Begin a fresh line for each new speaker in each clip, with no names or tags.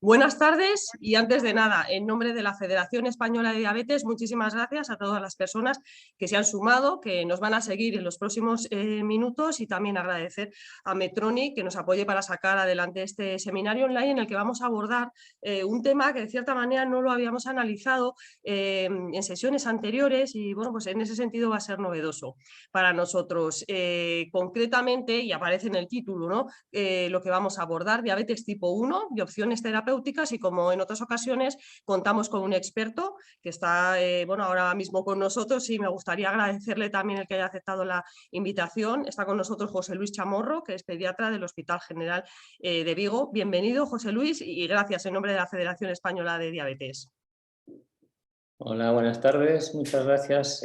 Buenas tardes y antes de nada, en nombre de la Federación Española de Diabetes, muchísimas gracias a todas las personas que se han sumado, que nos van a seguir en los próximos minutos, y también agradecer a Medtronic que nos apoye para sacar adelante este seminario online en el que vamos a abordar un tema que de cierta manera no lo habíamos analizado en sesiones anteriores y bueno, pues en ese sentido va a ser novedoso para nosotros. Concretamente, y aparece en el título, ¿no? Lo que vamos a abordar, diabetes tipo 1 y opciones terapéuticas, y como en otras ocasiones contamos con un experto que está ahora mismo con nosotros, y me gustaría agradecerle también el que haya aceptado la invitación. Está con nosotros José Luis Chamorro, que es pediatra del Hospital General de Vigo. Bienvenido, José Luis, y gracias en nombre de la Federación Española de Diabetes.
Hola, buenas tardes, muchas gracias.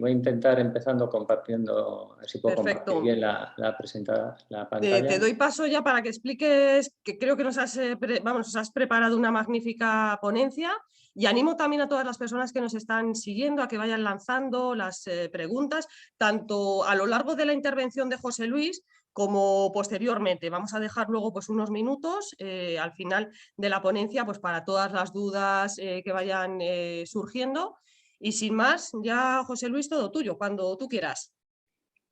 Voy a intentar empezando compartiendo, a ver si puedo compartir
Perfecto.
bien la
Te
pantalla.
doy paso ya para que expliques, que creo que nos has preparado una magnífica ponencia, y animo también a todas las personas que nos están siguiendo a que vayan lanzando las preguntas, tanto a lo largo de la intervención de José Luis como posteriormente. Vamos a dejar luego pues unos minutos al final de la ponencia pues para todas las dudas que vayan surgiendo. Y sin más, ya José Luis, todo tuyo, cuando tú quieras.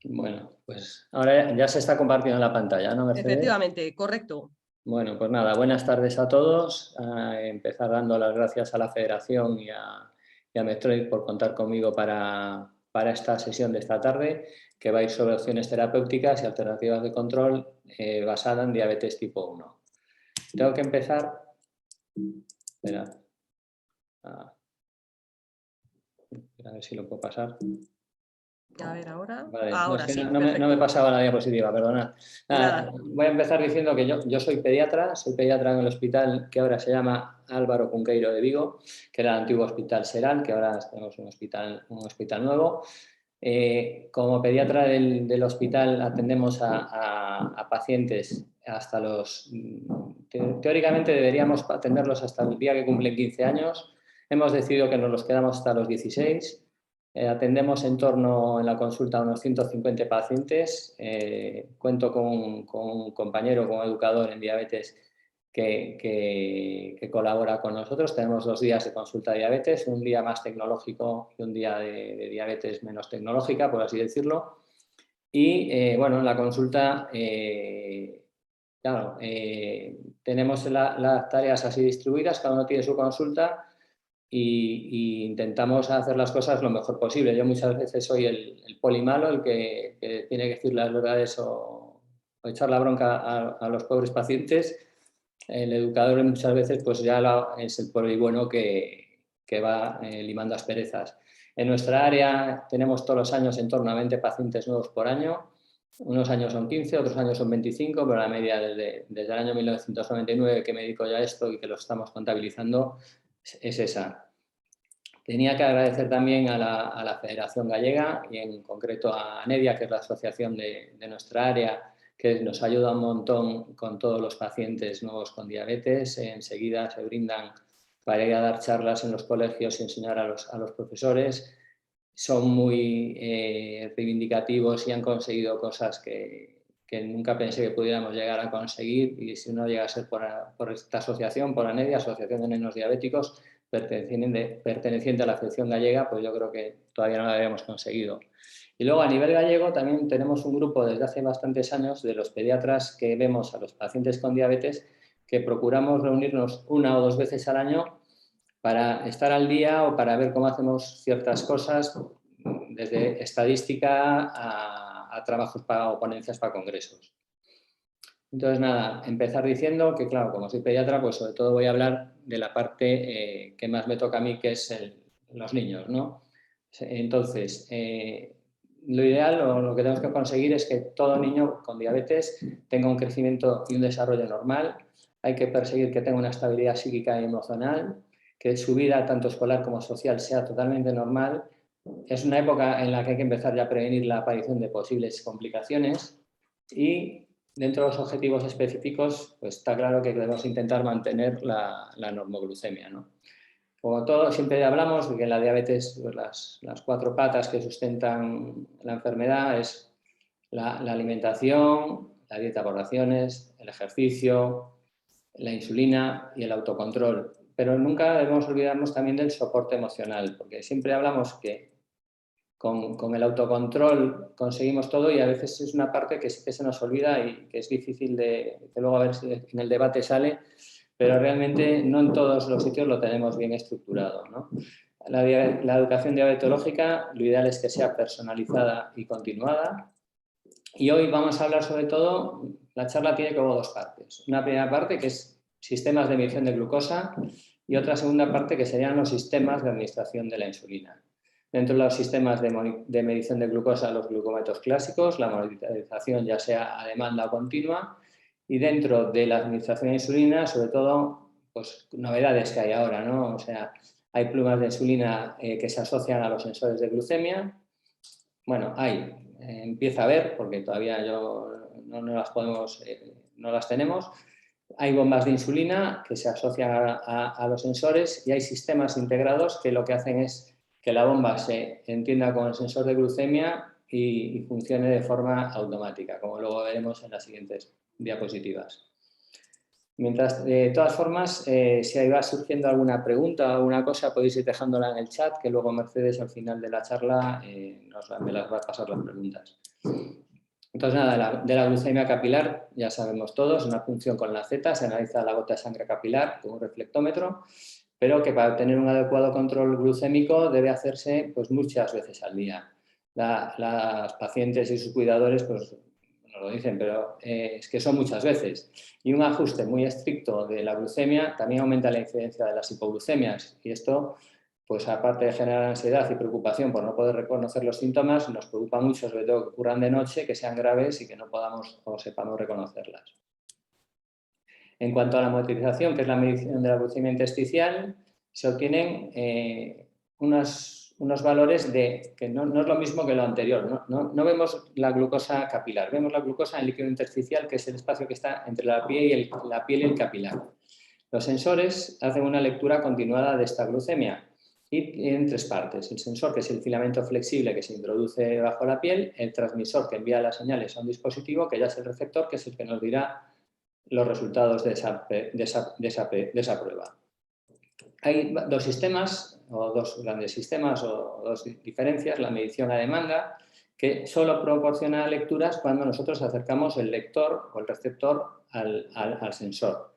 Bueno, pues ahora ya se está compartiendo la pantalla, ¿no, Mercedes?
Efectivamente, correcto.
Bueno, pues nada, buenas tardes a todos. A empezar dando las gracias a la Federación y a Medtronic por contar conmigo para esta sesión de esta tarde, que va a ir sobre opciones terapéuticas y alternativas de control basada en diabetes tipo 1. Tengo que empezar. Espera. A ver si lo puedo pasar.
A ver, ahora.
Vale, no, es
Ahora
que
sí,
no me
perfecto.
pasaba la diapositiva, perdona.
Nada.
Voy a empezar diciendo que yo soy pediatra en el hospital que ahora se llama Álvaro Cunqueiro de Vigo, que era el antiguo Hospital Serán, que ahora tenemos un hospital nuevo. Como pediatra del hospital atendemos a pacientes hasta los... Teóricamente deberíamos atenderlos hasta el día que cumplen 15 años. Hemos decidido que nos los quedamos hasta los 16. Atendemos en torno en la consulta a unos 150 pacientes. Cuento con un compañero, con un educador en diabetes que colabora con nosotros. Tenemos 2 días de consulta de diabetes, un día más tecnológico y un día de diabetes menos tecnológica, por así decirlo. Y bueno, en la consulta, claro, tenemos las tareas así distribuidas, cada uno tiene su consulta y intentamos hacer las cosas lo mejor posible. Yo muchas veces soy el poli malo, el que tiene que decir las verdades o echar la bronca a los pobres pacientes. El educador muchas veces pues ya es el poli bueno que va limando asperezas. En nuestra área tenemos todos los años en torno a 20 pacientes nuevos por año. Unos años son 15, otros años son 25, pero la media desde el año 1999 que me dedico ya a esto y que lo estamos contabilizando es esa. Tenía que agradecer también a la Federación Gallega y en concreto a ANEDIA, que es la asociación de nuestra área, que nos ayuda un montón con todos los pacientes nuevos con diabetes. Enseguida se brindan para ir a dar charlas en los colegios y enseñar a los profesores. Son muy reivindicativos y han conseguido cosas que nunca pensé que pudiéramos llegar a conseguir, y si no llega a ser por esta asociación, por ANEDIA, Asociación de Nenos Diabéticos, perteneciente a la Federación Gallega, pues yo creo que todavía no lo habíamos conseguido. Y luego a nivel gallego también tenemos un grupo desde hace bastantes años de los pediatras que vemos a los pacientes con diabetes, que procuramos reunirnos 1 o 2 veces al año para estar al día o para ver cómo hacemos ciertas cosas, desde estadística a trabajos o ponencias para congresos. Entonces, nada, empezar diciendo que, claro, como soy pediatra, pues sobre todo voy a hablar de la parte que más me toca a mí, que es los niños, ¿no? Entonces, lo ideal o lo que tenemos que conseguir es que todo niño con diabetes tenga un crecimiento y un desarrollo normal. Hay que perseguir que tenga una estabilidad psíquica y emocional, que su vida, tanto escolar como social, sea totalmente normal. Es una época en la que hay que empezar ya a prevenir la aparición de posibles complicaciones y dentro de los objetivos específicos, pues está claro que debemos intentar mantener la normoglucemia, ¿no? Como todo, siempre hablamos de que la diabetes, pues las 4 patas que sustentan la enfermedad es la alimentación, la dieta por raciones, el ejercicio, la insulina y el autocontrol. Pero nunca debemos olvidarnos también del soporte emocional, porque siempre hablamos que con el autocontrol conseguimos todo y a veces es una parte que sí que se nos olvida y que es difícil que luego a ver si en el debate sale, pero realmente no en todos los sitios lo tenemos bien estructurado, ¿no? La educación diabetológica, lo ideal es que sea personalizada y continuada. Y hoy vamos a hablar sobre todo, la charla tiene como dos partes. Una primera parte que es sistemas de medición de glucosa y otra segunda parte que serían los sistemas de administración de la insulina. Dentro de los sistemas de medición de glucosa, los glucómetros clásicos, la monitorización ya sea a demanda o continua, y dentro de la administración de insulina, sobre todo, pues novedades que hay ahora, ¿no? O sea, hay plumas de insulina que se asocian a los sensores de glucemia. Bueno, empieza a haber, porque todavía no las tenemos. Hay bombas de insulina que se asocian a los sensores y hay sistemas integrados que lo que hacen es que la bomba se entienda con el sensor de glucemia y funcione de forma automática, como luego veremos en las siguientes diapositivas. Mientras, de todas formas, si ahí va surgiendo alguna pregunta o alguna cosa, podéis ir dejándola en el chat, que luego Mercedes al final de la charla me las va a pasar las preguntas. Entonces, nada, de la glucemia capilar, ya sabemos todos, una función con la Z, se analiza la gota de sangre capilar con un reflectómetro, pero que para obtener un adecuado control glucémico debe hacerse pues, muchas veces al día. Las pacientes y sus cuidadores pues, nos lo dicen, pero es que son muchas veces. Y un ajuste muy estricto de la glucemia también aumenta la incidencia de las hipoglucemias. Y esto, pues aparte de generar ansiedad y preocupación por no poder reconocer los síntomas, nos preocupa mucho, sobre todo que ocurran de noche, que sean graves y que no podamos o sepamos reconocerlas. En cuanto a la monitorización, que es la medición de la glucemia intersticial, se obtienen unos valores que no es lo mismo que lo anterior. No vemos la glucosa capilar, vemos la glucosa en líquido intersticial, que es el espacio que está entre la piel y el capilar. Los sensores hacen una lectura continuada de esta glucemia y en tres partes. El sensor, que es el filamento flexible que se introduce bajo la piel, el transmisor que envía las señales a un dispositivo, que ya es el receptor, que es el que nos dirá los resultados de esa prueba. Hay dos sistemas, o dos grandes sistemas, o dos diferencias. La medición a demanda, que solo proporciona lecturas cuando nosotros acercamos el lector o el receptor al sensor.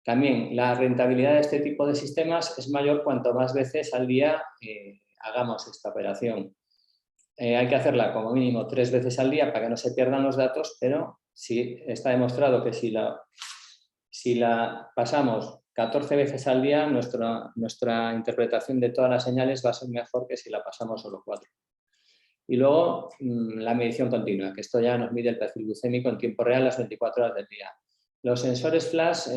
También la rentabilidad de este tipo de sistemas es mayor cuanto más veces al día hagamos esta operación. Hay que hacerla como mínimo 3 veces al día para que no se pierdan los datos, pero sí está demostrado que si la pasamos 14 veces al día, nuestra interpretación de todas las señales va a ser mejor que si la pasamos solo 4. Y luego la medición continua, que esto ya nos mide el perfil glucémico en tiempo real las 24 horas del día. Los sensores flash,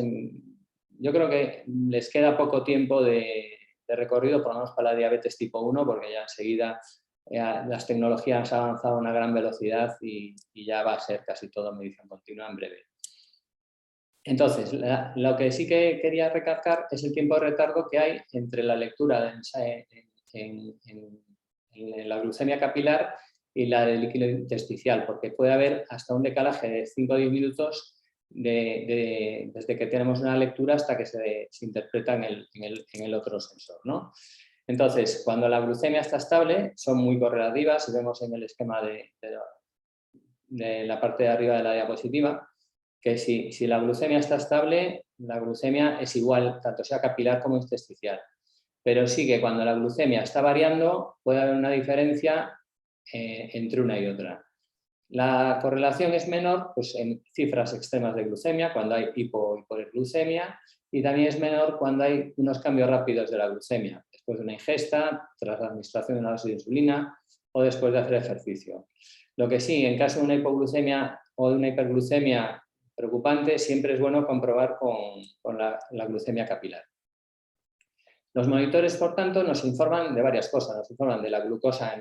yo creo que les queda poco tiempo de recorrido, por lo menos para la diabetes tipo 1, porque ya enseguida las tecnologías han avanzado a una gran velocidad y ya va a ser casi todo medición continua en breve. Entonces, lo que sí que quería recalcar es el tiempo de retardo que hay entre la lectura en la glucemia capilar y la del líquido intersticial, porque puede haber hasta un decalaje de 5 o 10 minutos desde que tenemos una lectura hasta que se interpreta en el otro sensor, ¿no? Entonces, cuando la glucemia está estable, son muy correlativas, si vemos en el esquema de la parte de arriba de la diapositiva, que si la glucemia está estable, la glucemia es igual, tanto sea capilar como intersticial. Pero sí que cuando la glucemia está variando, puede haber una diferencia entre una y otra. La correlación es menor pues, en cifras extremas de glucemia, cuando hay hiperglucemia, y también es menor cuando hay unos cambios rápidos de la glucemia, después de una ingesta, tras la administración de una dosis de insulina o después de hacer ejercicio. Lo que sí, en caso de una hipoglucemia o de una hiperglucemia preocupante, siempre es bueno comprobar con la glucemia capilar. Los monitores, por tanto, nos informan de varias cosas. Nos informan de la glucosa en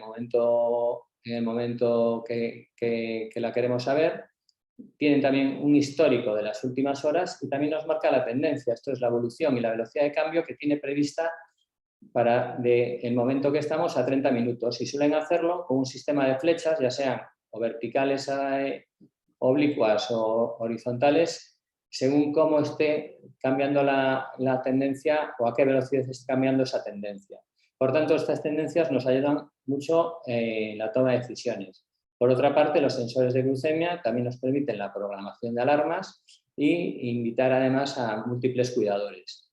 el momento que la queremos saber. Tienen también un histórico de las últimas horas y también nos marca la tendencia. Esto es la evolución y la velocidad de cambio que tiene prevista del momento que estamos a 30 minutos. Y suelen hacerlo con un sistema de flechas, ya sean o verticales, oblicuas o horizontales, según cómo esté cambiando la tendencia o a qué velocidad esté cambiando esa tendencia. Por tanto, estas tendencias nos ayudan mucho en la toma de decisiones. Por otra parte, los sensores de glucemia también nos permiten la programación de alarmas e invitar además a múltiples cuidadores.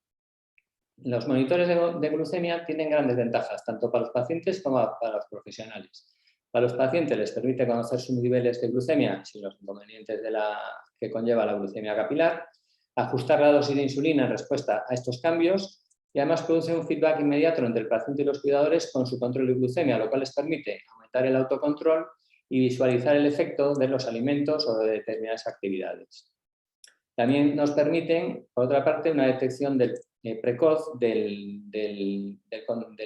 Los monitores de glucemia tienen grandes ventajas, tanto para los pacientes como para los profesionales. Para los pacientes les permite conocer sus niveles de glucemia sin los inconvenientes que conlleva la glucemia capilar, ajustar la dosis de insulina en respuesta a estos cambios y además produce un feedback inmediato entre el paciente y los cuidadores con su control de glucemia, lo cual les permite aumentar el autocontrol y visualizar el efecto de los alimentos o de determinadas actividades. También nos permiten, por otra parte, una detección precoz del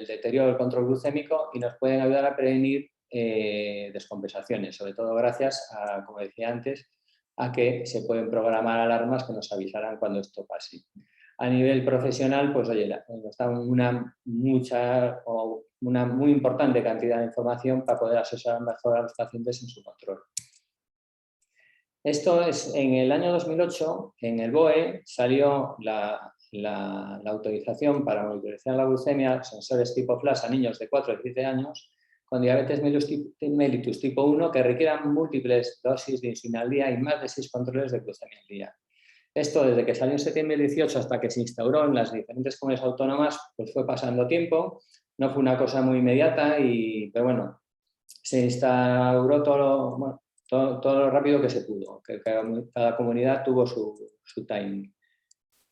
deterioro del control glucémico y nos pueden ayudar a prevenir descompensaciones, sobre todo gracias a, como decía antes, a que se pueden programar alarmas que nos avisarán cuando esto pase. A nivel profesional, pues oye, nos dan una muy importante cantidad de información para poder asesorar mejor a los pacientes en su control. Esto es, en el año 2008, en el BOE, salió la autorización para monitorizar la glucemia, sensores tipo flash a niños de 4 a 7 años, con diabetes mellitus tipo 1 que requieran múltiples dosis de insulina al día y más de 6 controles de glucemia al día. Esto, desde que salió en septiembre del 18 hasta que se instauró en las diferentes comunidades autónomas, pues fue pasando tiempo, no fue una cosa muy inmediata, pero bueno, se instauró todo lo rápido que se pudo, que cada comunidad tuvo su timing.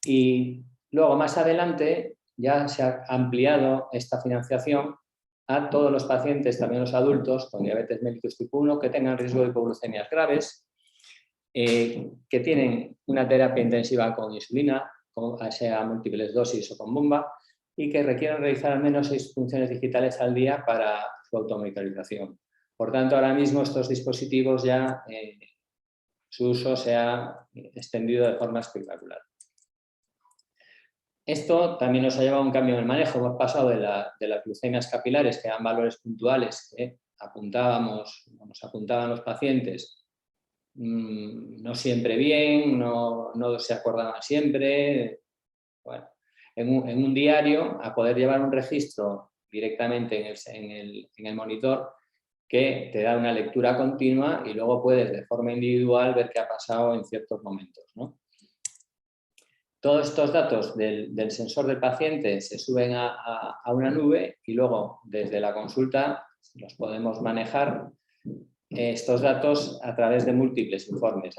Y luego, más adelante, ya se ha ampliado esta financiación a todos los pacientes, también los adultos con diabetes mellitus tipo 1, que tengan riesgo de hipoglucemias graves, que tienen una terapia intensiva con insulina, sea a múltiples dosis o con bomba, y que requieren realizar al menos 6 funciones digitales al día para su automonitorización. Por tanto, ahora mismo estos dispositivos ya, su uso se ha extendido de forma espectacular. Esto también nos ha llevado a un cambio en el manejo. Hemos pasado de las glucemias capilares, que eran valores puntuales que nos apuntaban los pacientes, no siempre bien, no se acordaban siempre. Bueno, en un diario, a poder llevar un registro directamente en el monitor que te da una lectura continua y luego puedes de forma individual ver qué ha pasado en ciertos momentos, ¿no? Todos estos datos del sensor del paciente se suben a una nube y luego desde la consulta los podemos manejar estos datos a través de múltiples informes.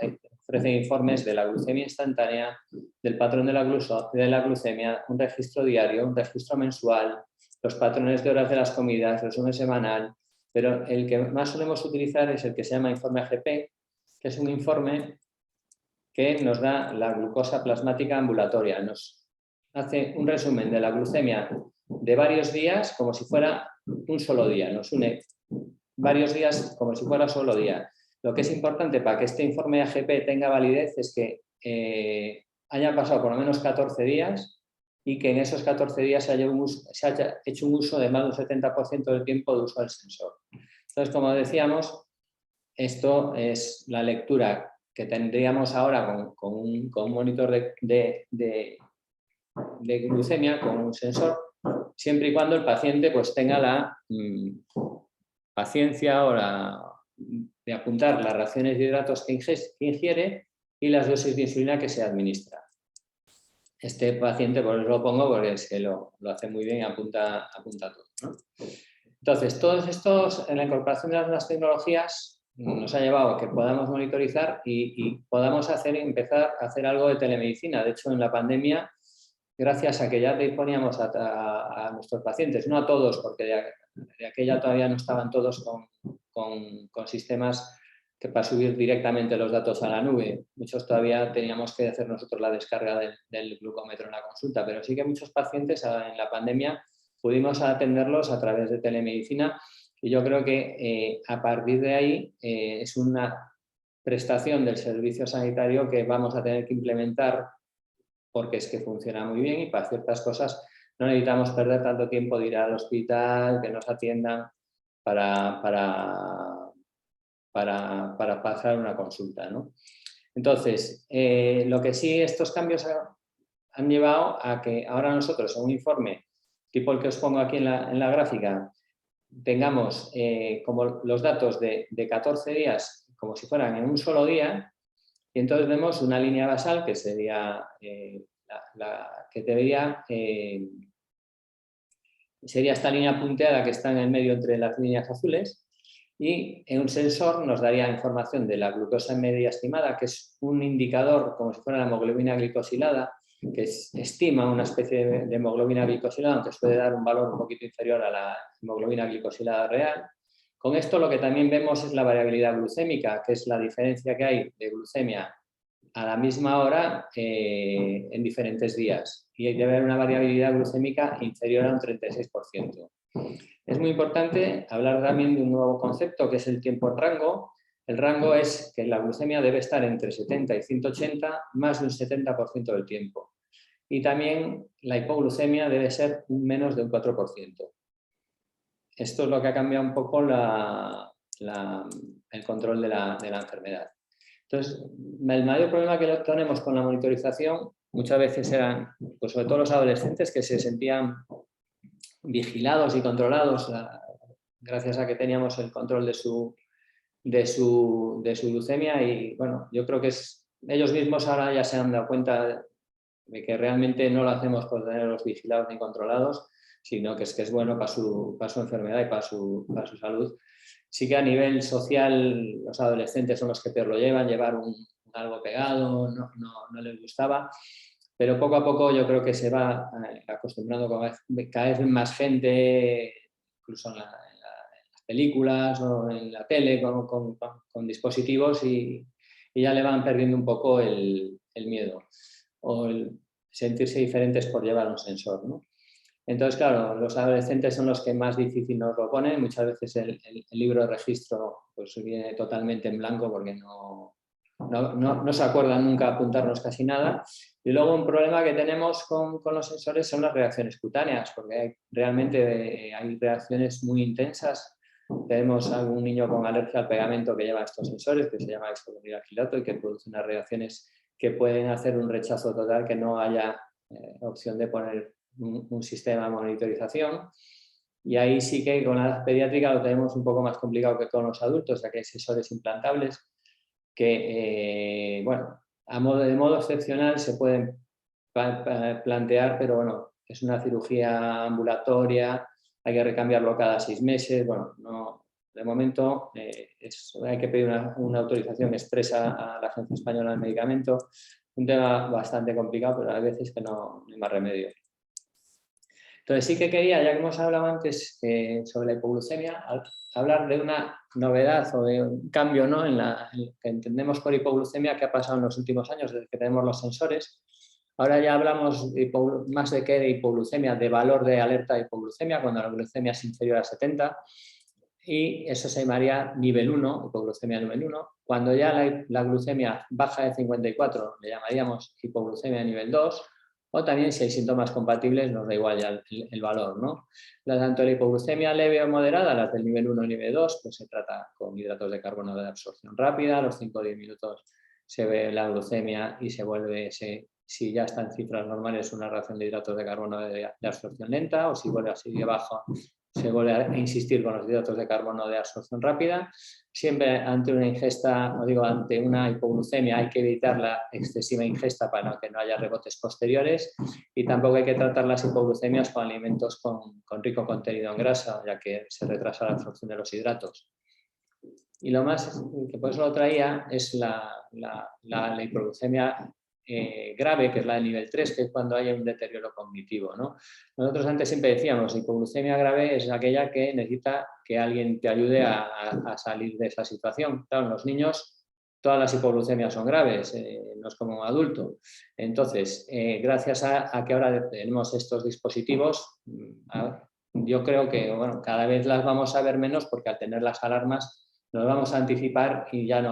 Ofrecen informes de la glucemia instantánea, del patrón de la glucemia, un registro diario, un registro mensual, los patrones de horas de las comidas, resumen semanal, pero el que más solemos utilizar es el que se llama informe AGP, que es un informe que nos da la glucosa plasmática ambulatoria. Nos hace un resumen de la glucemia de varios días como si fuera un solo día. Nos une varios días como si fuera solo día. Lo que es importante para que este informe AGP tenga validez es que hayan pasado por lo menos 14 días y que en esos 14 días se haya hecho un uso de más del 70% del tiempo de uso del sensor. Entonces, como decíamos, esto es la lectura que tendríamos ahora con un monitor de glucemia, con un sensor, siempre y cuando el paciente pues, tenga la paciencia de apuntar las raciones de hidratos que ingiere y las dosis de insulina que se administra. Este paciente, por eso lo pongo, porque es que lo hace muy bien y apunta todo, ¿no? Entonces, todos estos, en la incorporación de las nuevas tecnologías, nos ha llevado a que podamos monitorizar y podamos empezar a hacer algo de telemedicina. De hecho, en la pandemia, gracias a que ya disponíamos a nuestros pacientes, no a todos, porque de aquella todavía no estaban todos con sistemas que para subir directamente los datos a la nube. Muchos todavía teníamos que hacer nosotros la descarga del glucómetro en la consulta, pero sí que muchos pacientes en la pandemia pudimos atenderlos a través de telemedicina y yo creo que a partir de ahí es una prestación del servicio sanitario que vamos a tener que implementar porque es que funciona muy bien y para ciertas cosas no necesitamos perder tanto tiempo de ir al hospital, que nos atiendan para pasar una consulta, ¿no? Entonces, lo que sí estos cambios han llevado a que ahora nosotros en un informe tipo el que os pongo aquí en la gráfica tengamos como los datos de 14 días como si fueran en un solo día, y entonces vemos una línea basal que sería que debería sería esta línea punteada que está en el medio entre las líneas azules, y en un sensor nos daría información de la glucosa media estimada, que es un indicador como si fuera la hemoglobina glicosilada, que estima una especie de hemoglobina glicosilada, aunque suele dar un valor un poquito inferior a la hemoglobina glicosilada real. Con esto lo que también vemos es la variabilidad glucémica, que es la diferencia que hay de glucemia a la misma hora en diferentes días, y debe haber una variabilidad glucémica inferior a un 36%. Es muy importante hablar también de un nuevo concepto que es el tiempo en rango. El rango es que la glucemia debe estar entre 70 y 180 más de un 70% del tiempo. Y también la hipoglucemia debe ser menos de un 4%. Esto es lo que ha cambiado un poco el control de la enfermedad. Entonces, el mayor problema que tenemos con la monitorización muchas veces eran, pues sobre todo los adolescentes, que se sentían vigilados y controlados gracias a que teníamos el control de su glucemia, y bueno, yo creo que ellos mismos ahora ya se han dado cuenta de que realmente no lo hacemos por tenerlos vigilados ni controlados, sino que es bueno para su enfermedad y para su salud. Sí que a nivel social los adolescentes son los que peor lo llevan, llevar algo pegado no les gustaba, pero poco a poco yo creo que se va acostumbrando cada vez más gente, incluso en las películas o en la tele con dispositivos, y ya le van perdiendo un poco el miedo o el sentirse diferentes por llevar un sensor, ¿no? Entonces, claro, los adolescentes son los que más difícil nos lo ponen. Muchas veces el libro de registro pues viene totalmente en blanco porque no se acuerdan nunca apuntarnos casi nada. Y luego un problema que tenemos con los sensores son las reacciones cutáneas, porque realmente hay reacciones muy intensas. Tenemos algún niño con alergia al pegamento que lleva estos sensores, que se llama exodomilaquilato, y que produce unas reacciones que pueden hacer un rechazo total, que no haya opción de poner un sistema de monitorización. Y ahí sí que con la edad pediátrica lo tenemos un poco más complicado que con los adultos, ya que hay sensores implantables que, bueno, de modo excepcional se pueden plantear, pero bueno, es una cirugía ambulatoria, hay que recambiarlo cada 6 meses, bueno, de momento hay que pedir una autorización expresa a la Agencia Española del Medicamento, un tema bastante complicado, pero hay veces que no hay más remedio. Entonces sí que quería, ya que hemos hablado antes sobre la hipoglucemia, hablar de una novedad o de un cambio, ¿no?, en que entendemos por hipoglucemia que ha pasado en los últimos años desde que tenemos los sensores. Ahora ya hablamos más de que de hipoglucemia, de valor de alerta de hipoglucemia, cuando la glucemia es inferior a 70, y eso se llamaría nivel 1, hipoglucemia nivel 1. Cuando ya la glucemia baja de 54, le llamaríamos hipoglucemia nivel 2, o también si hay síntomas compatibles nos da igual ya el valor, ¿no? Tanto la hipoglucemia leve o moderada, las del nivel 1 y nivel 2, pues se trata con hidratos de carbono de absorción rápida, a los 5 o 10 minutos se ve la glucemia y se vuelve, si ya está en cifras normales, una reacción de hidratos de carbono de absorción lenta, o si vuelve así de bajo, se vuelve a insistir con los hidratos de carbono de absorción rápida. Siempre ante una ingesta, ante una hipoglucemia, hay que evitar la excesiva ingesta para que no haya rebotes posteriores, y tampoco hay que tratar las hipoglucemias con alimentos con rico contenido en grasa, ya que se retrasa la absorción de los hidratos. Y lo más que por eso lo traía es la hipoglucemia grave, que es la de nivel 3, que es cuando hay un deterioro cognitivo, ¿no? Nosotros antes siempre decíamos, hipoglucemia grave es aquella que necesita que alguien te ayude a salir de esa situación. Claro, en los niños todas las hipoglucemias son graves, no es como un adulto. Entonces, gracias a que ahora tenemos estos dispositivos, yo creo que cada vez las vamos a ver menos, porque al tener las alarmas nos vamos a anticipar y ya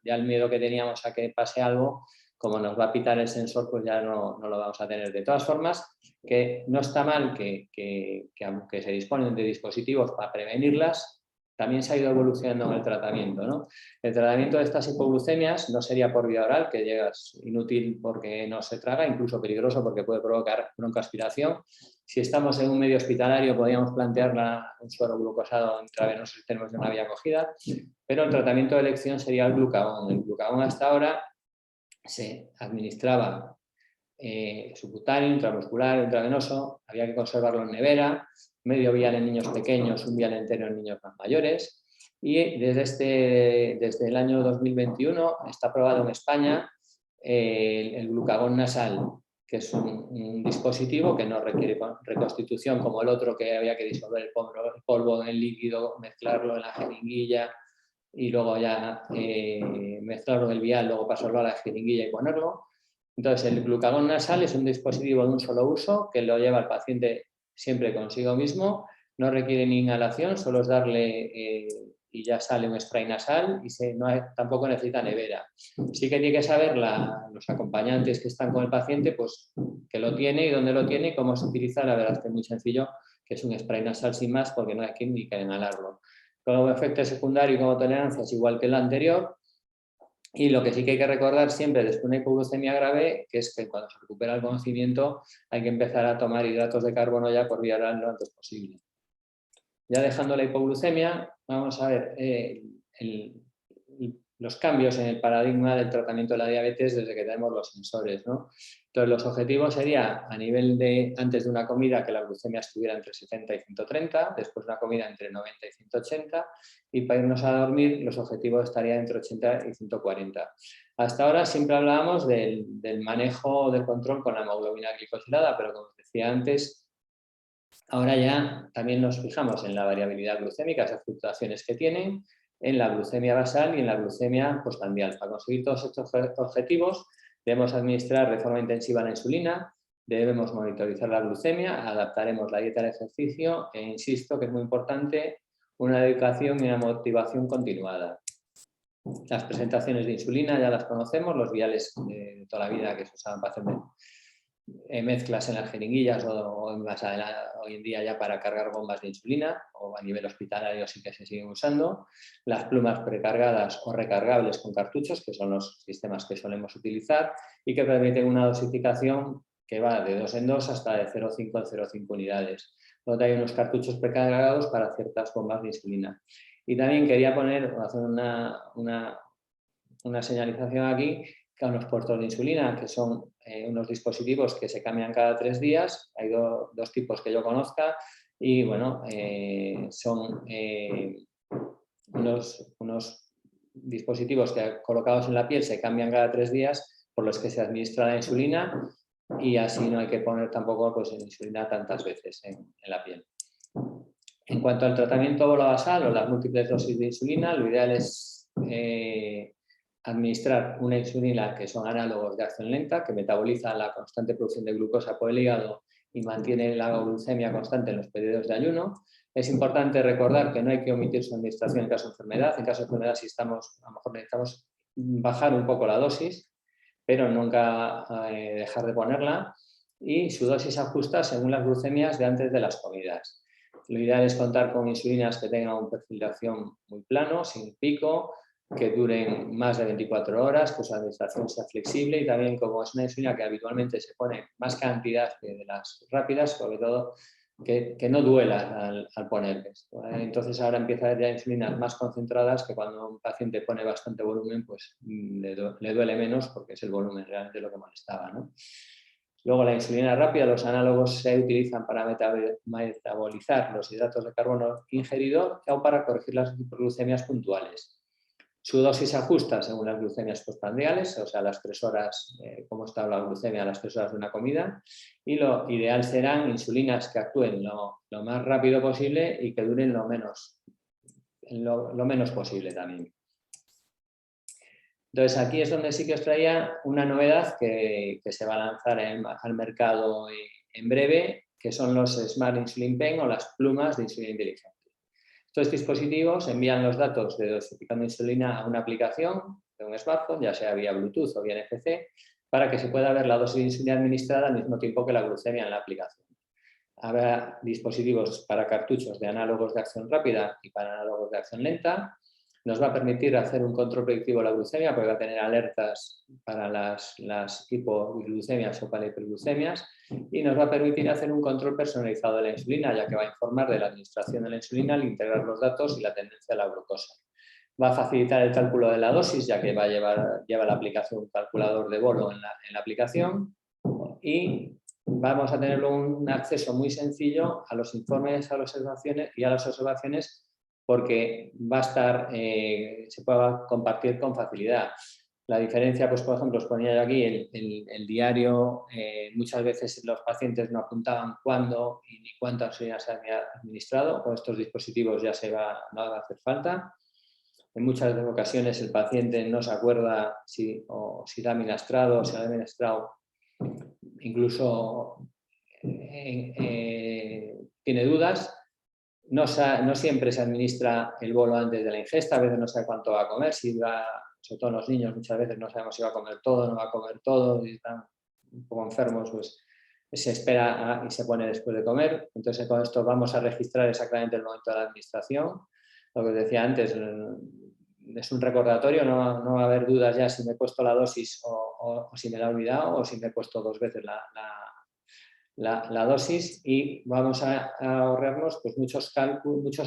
ya el miedo que teníamos a que pase algo, como nos va a pitar el sensor, pues ya no lo vamos a tener. De todas formas, que no está mal que aunque se disponen de dispositivos para prevenirlas, también se ha ido evolucionando en el tratamiento, ¿no? El tratamiento de estas hipoglucemias no sería por vía oral, que llegas inútil porque no se traga, incluso peligroso porque puede provocar broncoaspiración. Si estamos en un medio hospitalario, podríamos plantear un suero glucosado intravenoso si tenemos de una vía acogida, pero el tratamiento de elección sería el glucagón. El glucagón hasta ahora se administraba subcutáneo, intramuscular, intravenoso, había que conservarlo en nevera, medio vial en niños pequeños, un vial entero en niños más mayores, y desde el año 2021 está aprobado en España el glucagón nasal, que es un dispositivo que no requiere reconstitución como el otro, que había que disolver el polvo en el líquido, mezclarlo en la jeringuilla y luego ya mezclarlo en el vial, luego pasarlo a la jeringuilla y ponerlo. Entonces, el glucagón nasal es un dispositivo de un solo uso que lo lleva el paciente siempre consigo mismo, no requiere ni inhalación, solo es darle y ya sale un spray nasal y tampoco necesita nevera. Sí que tiene que saber los acompañantes que están con el paciente, pues que lo tiene y dónde lo tiene y cómo se utiliza. La verdad es que es muy sencillo, que es un spray nasal sin más porque no hay que ni que inhalarlo. Como efecto secundario y como tolerancia es igual que el anterior. Y lo que sí que hay que recordar siempre después de una hipoglucemia grave, que es que cuando se recupera el conocimiento hay que empezar a tomar hidratos de carbono ya por vía oral lo antes posible. Ya dejando la hipoglucemia, vamos a ver los cambios en el paradigma del tratamiento de la diabetes desde que tenemos los sensores, ¿no? Entonces, los objetivos sería a nivel de antes de una comida que la glucemia estuviera entre 70 y 130, después de una comida entre 90 y 180 y para irnos a dormir los objetivos estarían entre 80 y 140. Hasta ahora siempre hablábamos del manejo del control con la hemoglobina glicosilada, pero como os decía antes, ahora ya también nos fijamos en la variabilidad glucémica, esas fluctuaciones que tienen, en la glucemia basal y en la glucemia postprandial. Para conseguir todos estos objetivos debemos administrar de forma intensiva la insulina, debemos monitorizar la glucemia, adaptaremos la dieta al ejercicio e insisto que es muy importante una educación y una motivación continuada. Las presentaciones de insulina ya las conocemos, los viales de toda la vida que se usaban para hacer mezclas en las jeringuillas o más hoy en día ya para cargar bombas de insulina o a nivel hospitalario sí que se siguen usando. Las plumas precargadas o recargables con cartuchos, que son los sistemas que solemos utilizar y que permiten una dosificación que va de 2 en 2 hasta de 0,5 en 0,5 unidades. Donde hay unos cartuchos precargados para ciertas bombas de insulina. Y también quería hacer una señalización aquí con los puertos de insulina, que son unos dispositivos que se cambian cada 3 días. Hay dos tipos que yo conozca y bueno, son unos dispositivos que colocados en la piel se cambian cada 3 días por los que se administra la insulina y así no hay que poner tampoco pues, insulina tantas veces en la piel. En cuanto al tratamiento basal o las múltiples dosis de insulina, lo ideal es administrar una insulina que son análogos de acción lenta, que metabolizan la constante producción de glucosa por el hígado y mantienen la glucemia constante en los periodos de ayuno. Es importante recordar que no hay que omitir su administración en caso de enfermedad. En caso de enfermedad, a lo mejor necesitamos bajar un poco la dosis, pero nunca dejar de ponerla. Y su dosis ajusta según las glucemias de antes de las comidas. Lo ideal es contar con insulinas que tengan un perfil de acción muy plano, sin pico, que duren más de 24 horas, que su administración sea flexible y también como es una insulina que habitualmente se pone más cantidad que de las rápidas, sobre todo que no duela al ponerles. Entonces ahora empieza a haber ya insulinas más concentradas que cuando un paciente pone bastante volumen pues le duele menos porque es el volumen realmente lo que molestaba, ¿no? Luego la insulina rápida, los análogos se utilizan para metabolizar los hidratos de carbono ingeridos o para corregir las hipoglucemias puntuales. Su dosis se ajusta según las glucemias postprandiales, o sea, las 3 horas, cómo está la glucemia a las 3 horas de una comida, y lo ideal serán insulinas que actúen lo más rápido posible y que duren lo menos posible también. Entonces, aquí es donde sí que os traía una novedad que se va a lanzar al mercado en breve, que son los Smart Insulin Pen o las plumas de insulina inteligente. Estos dispositivos envían los datos de dosificando insulina a una aplicación de un smartphone, ya sea vía Bluetooth o vía NFC, para que se pueda ver la dosis de insulina administrada al mismo tiempo que la glucemia en la aplicación. habrá dispositivos para cartuchos de análogos de acción rápida y para análogos de acción lenta. Nos va a permitir hacer un control predictivo de la glucemia, porque va a tener alertas para las hipoglucemias o para hiperglucemias, y nos va a permitir hacer un control personalizado de la insulina, ya que va a informar de la administración de la insulina al integrar los datos y la tendencia a la glucosa. Va a facilitar el cálculo de la dosis, ya que lleva la aplicación un calculador de bolo en la aplicación, y vamos a tener un acceso muy sencillo a los informes, a las observaciones y a las observaciones, porque va a estar, se puede compartir con facilidad. La diferencia, pues por ejemplo, os ponía yo aquí el diario, muchas veces los pacientes no apuntaban cuándo y ni cuánta insulina se había administrado. Con estos dispositivos ya no va a hacer falta. En muchas ocasiones el paciente no se acuerda si la ha administrado o si la ha administrado, incluso tiene dudas. No siempre se administra el bolo antes de la ingesta, a veces no sabe cuánto va a comer, sobre todo los niños muchas veces no sabemos si va a comer todo, no va a comer todo, y están un poco enfermos, pues se espera y se pone después de comer. Entonces con esto vamos a registrar exactamente el momento de la administración. Lo que os decía antes, es un recordatorio, no va a haber dudas ya si me he puesto la dosis o si me la he olvidado o si me he puesto 2 veces la dosis, y vamos a ahorrarnos pues, muchos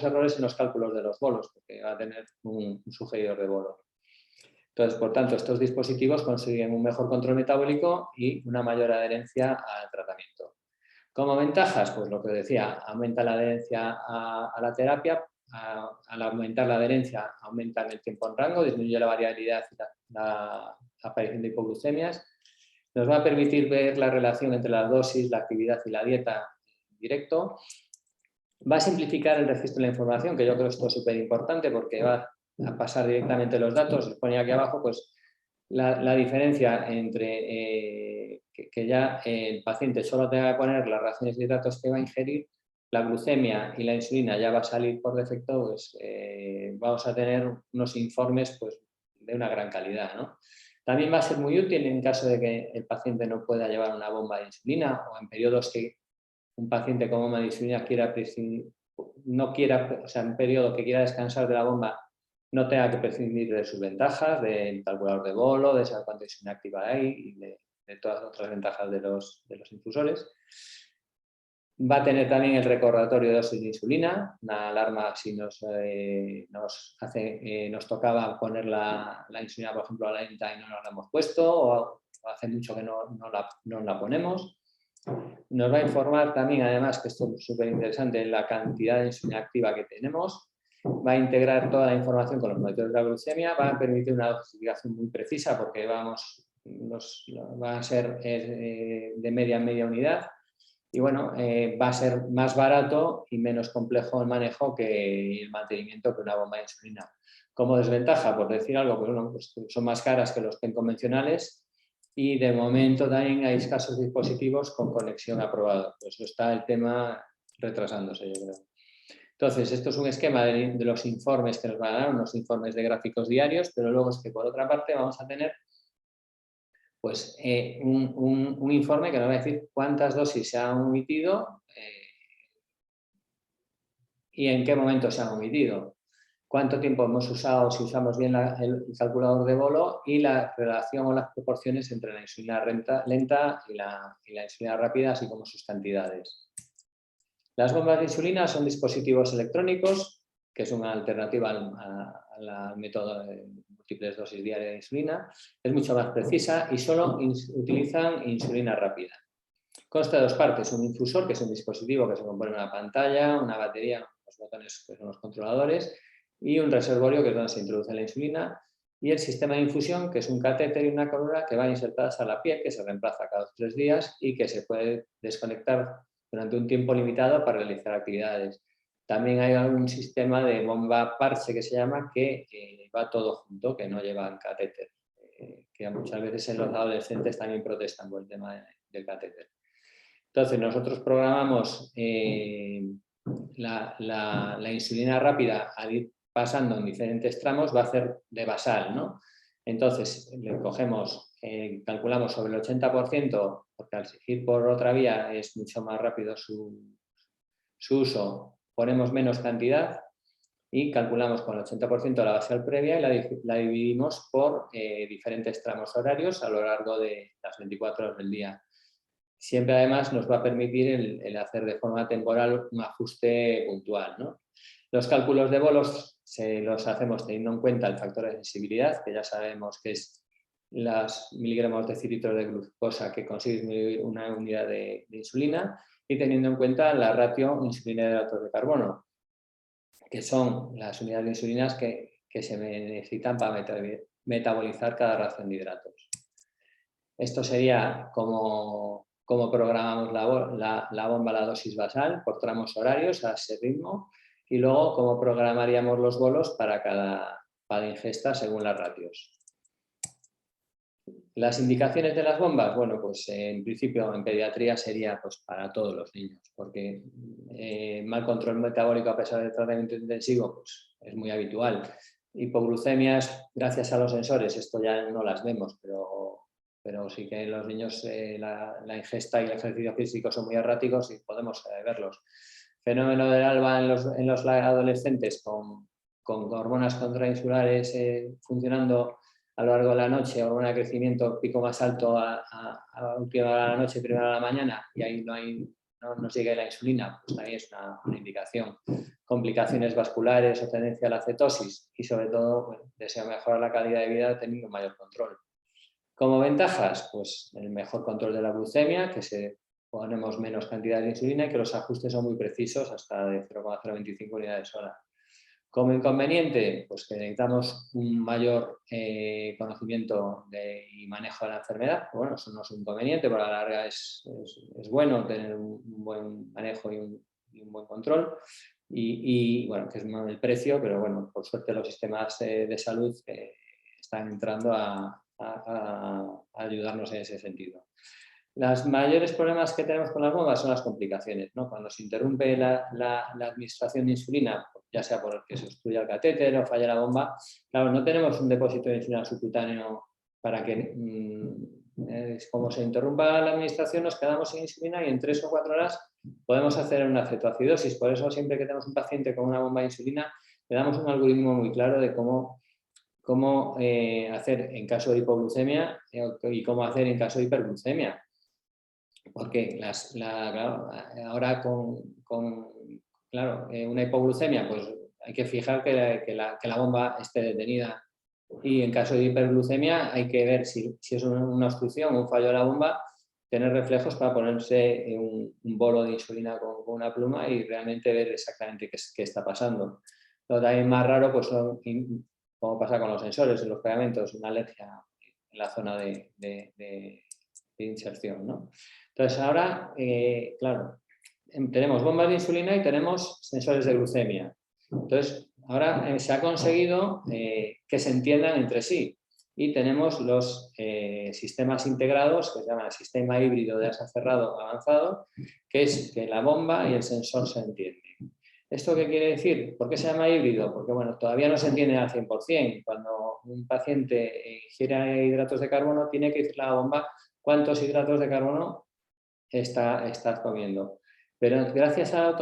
errores en los cálculos de los bolos, porque va a tener un sugeridor de bolo. Entonces, por tanto, estos dispositivos consiguen un mejor control metabólico y una mayor adherencia al tratamiento. Como ventajas, pues lo que decía, aumenta la adherencia a la terapia. Al aumentar la adherencia, aumenta el tiempo en rango, disminuye la variabilidad y la aparición de hipoglucemias. Nos va a permitir ver la relación entre la dosis, la actividad y la dieta en directo. Va a simplificar el registro de la información, que yo creo que esto es súper importante porque va a pasar directamente los datos. Os ponía aquí abajo pues, la diferencia entre que ya el paciente solo tenga que poner las raciones de hidratos que va a ingerir, la glucemia y la insulina ya va a salir por defecto, pues vamos a tener unos informes pues, de una gran calidad, ¿no? También va a ser muy útil en caso de que el paciente no pueda llevar una bomba de insulina, o en periodos que un paciente con bomba de insulina en periodo que quiera descansar de la bomba, no tenga que prescindir de sus ventajas, del calculador de bolo, de saber cuánta insulina activa hay y de todas las otras ventajas de los infusores. Va a tener también el recordatorio de dosis de insulina, una alarma si nos tocaba poner la insulina, por ejemplo, a la lenta y no nos la hemos puesto, o hace mucho que no la ponemos. Nos va a informar también, además, que esto es súper interesante, la cantidad de insulina activa que tenemos. Va a integrar toda la información con los monitores de la glucemia, va a permitir una dosificación muy precisa porque va a ser de media en media unidad. Y bueno, va a ser más barato y menos complejo el manejo que el mantenimiento que una bomba de insulina. Como desventaja, por decir algo, pues, bueno, pues son más caras que los pen convencionales, y de momento también hay escasos dispositivos con conexión aprobada. Pues está el tema retrasándose, yo creo. Entonces, esto es un esquema de los informes que nos van a dar, unos informes de gráficos diarios, pero luego es que por otra parte vamos a tener pues, un informe que nos va a decir cuántas dosis se han omitido y en qué momento se han omitido, cuánto tiempo hemos usado, si usamos bien el calculador de bolo, y la relación o las proporciones entre la insulina lenta y la insulina rápida, así como sus cantidades. Las bombas de insulina son dispositivos electrónicos, que es una alternativa al método de múltiples dosis diarias de insulina. Es mucho más precisa y solo utilizan insulina rápida. Consta de 2 partes, un infusor, que es un dispositivo que se compone de una pantalla, una batería, los botones que son los controladores, y un reservorio, que es donde se introduce la insulina, y el sistema de infusión, que es un catéter y una cánula que van insertadas a la piel, que se reemplaza cada 2 o 3 días y que se puede desconectar durante un tiempo limitado para realizar actividades. También hay algún sistema de bomba parche que se llama, que va todo junto, que no lleva catéter, que muchas veces en los adolescentes también protestan por el tema del catéter. Entonces, nosotros programamos la insulina rápida al ir pasando en diferentes tramos, va a hacer de basal, ¿no? Entonces, le cogemos, calculamos sobre el 80%, porque al ir por otra vía es mucho más rápido su su uso ponemos menos cantidad y calculamos con el 80% la basal previa y la dividimos por diferentes tramos horarios a lo largo de las 24 horas del día. Siempre además nos va a permitir el hacer de forma temporal un ajuste puntual, ¿no? Los cálculos de bolos se los hacemos teniendo en cuenta el factor de sensibilidad, que ya sabemos que es los miligramos de cilitro de glucosa que consigue disminuir una unidad de insulina, y teniendo en cuenta la ratio insulina de hidratos de carbono, que son las unidades de insulinas que se necesitan para metabolizar cada ración de hidratos. Esto sería como programamos la bomba, la dosis basal, por tramos horarios a ese ritmo, y luego cómo programaríamos los bolos para cada ingesta según las ratios. Las indicaciones de las bombas, bueno, pues en principio en pediatría sería pues para todos los niños, porque mal control metabólico a pesar del tratamiento intensivo pues es muy habitual. Hipoglucemias, gracias a los sensores, esto ya no las vemos, pero sí que los niños la ingesta y el ejercicio físico son muy erráticos y podemos verlos. Fenómeno del alba en los adolescentes con hormonas contrainsulares funcionando a lo largo de la noche, hormona de crecimiento, pico más alto a última hora de la noche, primera hora de la mañana, y ahí no sigue la insulina, pues también es una indicación. Complicaciones vasculares o tendencia a la cetosis y sobre todo bueno, desea mejorar la calidad de vida teniendo mayor control. Como ventajas, pues el mejor control de la glucemia, que ponemos menos cantidad de insulina y que los ajustes son muy precisos, hasta de 0,025 unidades hora. Como inconveniente, pues que necesitamos un mayor conocimiento y manejo de la enfermedad. Bueno, eso no es un inconveniente, pero a la larga es bueno tener un buen manejo y un buen control. Y bueno, que es el precio, pero bueno, por suerte los sistemas de salud están entrando a ayudarnos en ese sentido. Los mayores problemas que tenemos con las bombas son las complicaciones, ¿no? Cuando se interrumpe la administración de insulina, ya sea porque se obstruye el catéter o falla la bomba, claro, no tenemos un depósito de insulina subcutáneo para que, como se interrumpa la administración, nos quedamos sin insulina y en 3 o 4 horas podemos hacer una cetoacidosis. Por eso, siempre que tenemos un paciente con una bomba de insulina, le damos un algoritmo muy claro de cómo hacer en caso de hipoglucemia y cómo hacer en caso de hiperglucemia. Porque claro, ahora una hipoglucemia, pues hay que fijar que la bomba esté detenida. Y en caso de hiperglucemia hay que ver si es una obstrucción o un fallo de la bomba, tener reflejos para ponerse un bolo de insulina con una pluma y realmente ver exactamente qué está pasando. Lo también más raro, pues son, como pasa con los sensores en los pegamentos, una alergia en la zona de inserción, ¿no? Entonces ahora, claro, tenemos bombas de insulina y tenemos sensores de glucemia. Entonces ahora se ha conseguido que se entiendan entre sí y tenemos los sistemas integrados que se llaman sistema híbrido de asa cerrado avanzado, que es que la bomba y el sensor se entienden. ¿Esto qué quiere decir? ¿Por qué se llama híbrido? Porque bueno, todavía no se entiende al 100%. Cuando un paciente ingiere hidratos de carbono, tiene que decirle a la bomba cuántos hidratos de carbono estás comiendo. Pero gracias a la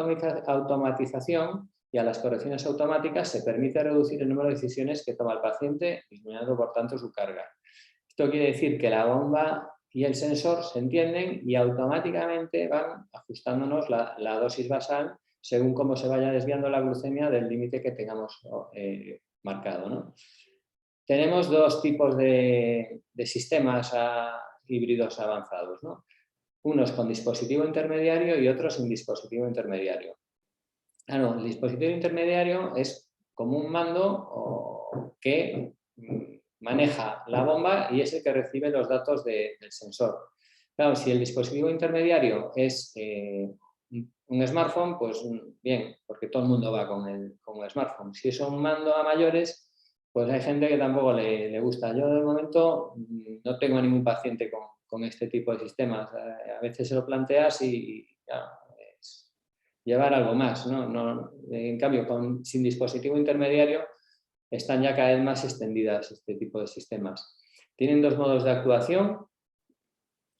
automatización y a las correcciones automáticas se permite reducir el número de decisiones que toma el paciente, disminuyendo por tanto su carga. Esto quiere decir que la bomba y el sensor se entienden y automáticamente van ajustándonos la dosis basal según cómo se vaya desviando la glucemia del límite que tengamos marcado, ¿no? Tenemos dos tipos de sistemas híbridos avanzados, ¿no? Unos con dispositivo intermediario y otros sin dispositivo intermediario. Claro, el dispositivo intermediario es como un mando que maneja la bomba y es el que recibe los datos del sensor. Claro, si el dispositivo intermediario es un smartphone, pues bien, porque todo el mundo va con el smartphone. Si es un mando a mayores, pues hay gente que tampoco le gusta. Yo de momento no tengo ningún paciente con este tipo de sistemas. A veces se lo planteas y es llevar algo más, ¿no? En cambio, sin dispositivo intermediario están ya cada vez más extendidas este tipo de sistemas. Tienen dos modos de actuación.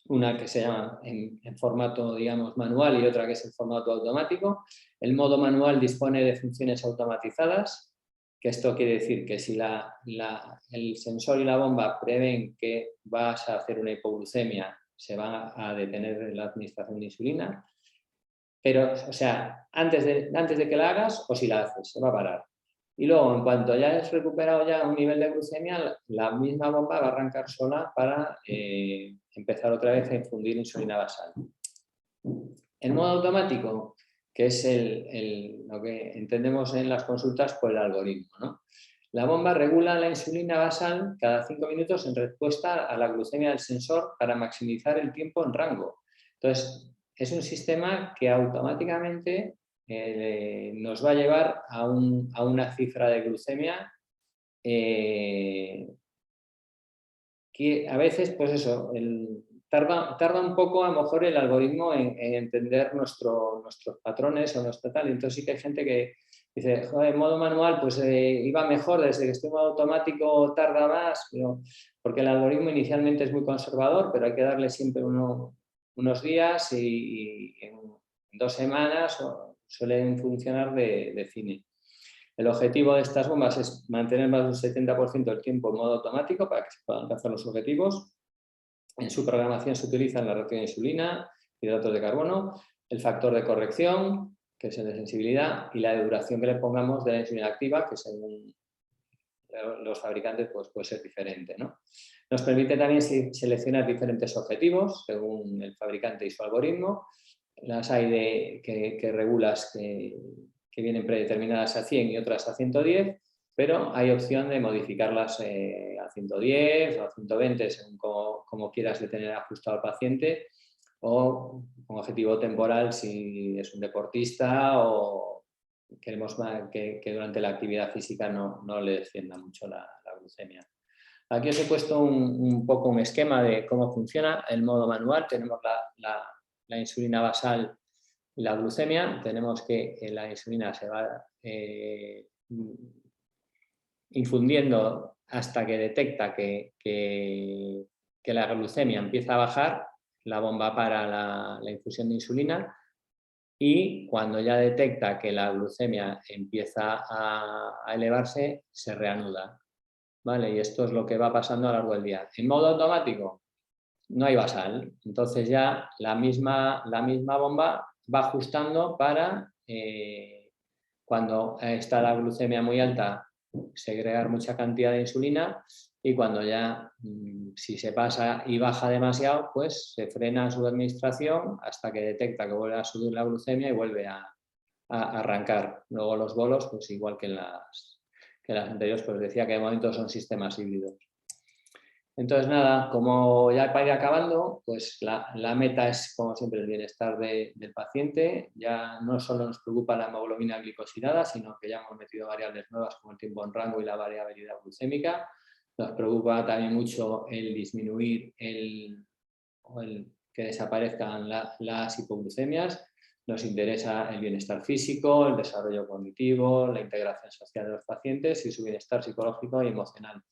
una que se llama en formato, digamos, manual y otra que es en formato automático. El modo manual dispone de funciones automatizadas, que esto quiere decir que si el sensor y la bomba prevén que vas a hacer una hipoglucemia, se va a detener la administración de insulina, pero, o sea, antes de que la hagas o si la haces, se va a parar. Y luego, en cuanto ya has recuperado ya un nivel de glucemia, la misma bomba va a arrancar sola para empezar otra vez a infundir insulina basal. El modo automático, que es lo que entendemos en las consultas por el algoritmo, ¿no? La bomba regula la insulina basal cada 5 minutos en respuesta a la glucemia del sensor para maximizar el tiempo en rango. Entonces, es un sistema que automáticamente nos va a llevar a una cifra de glucemia que a veces, pues eso, tarda un poco a lo mejor el algoritmo en entender nuestros patrones o nuestro tal. Entonces sí que hay gente que dice, joder, en modo manual pues iba mejor, desde que estoy en modo automático tarda más, porque el algoritmo inicialmente es muy conservador, pero hay que darle siempre unos días y en 2 semanas suelen funcionar de cine. El objetivo de estas bombas es mantener más del 70% del tiempo en modo automático para que se puedan alcanzar los objetivos. En su programación se utilizan la reacción de insulina, hidratos de carbono, el factor de corrección, que es el de sensibilidad, y la duración que le pongamos de la insulina activa, que según los fabricantes pues puede ser diferente, ¿no? Nos permite también seleccionar diferentes objetivos según el fabricante y su algoritmo. Las hay que regulas que vienen predeterminadas a 100 y otras a 110, pero hay opción de modificarlas a 110 o a 120 según como quieras tener ajustado al paciente, o con objetivo temporal si es un deportista o queremos que durante la actividad física no le descienda mucho la glucemia. Aquí os he puesto un poco un esquema de cómo funciona el modo manual. Tenemos la insulina basal y la glucemia. Tenemos que la insulina se va infundiendo hasta que detecta que la glucemia empieza a bajar, la bomba para la infusión de insulina, y cuando ya detecta que la glucemia empieza a elevarse, se reanuda. ¿Vale? Y esto es lo que va pasando a lo largo del día. En modo automático no hay basal, entonces ya la misma bomba va ajustando para cuando está la glucemia muy alta segregar mucha cantidad de insulina, y cuando ya si se pasa y baja demasiado pues se frena su administración hasta que detecta que vuelve a subir la glucemia y vuelve a arrancar. Luego los bolos pues igual que en las anteriores, pues decía que de momento son sistemas híbridos. Entonces nada, como ya para ir acabando, pues la meta es como siempre el bienestar del paciente. Ya no solo nos preocupa la hemoglobina glicosilada, sino que ya hemos metido variables nuevas como el tiempo en rango y la variabilidad glucémica. Nos preocupa también mucho el disminuir el que desaparezcan las hipoglucemias. Nos interesa el bienestar físico, el desarrollo cognitivo, la integración social de los pacientes y su bienestar psicológico y emocional.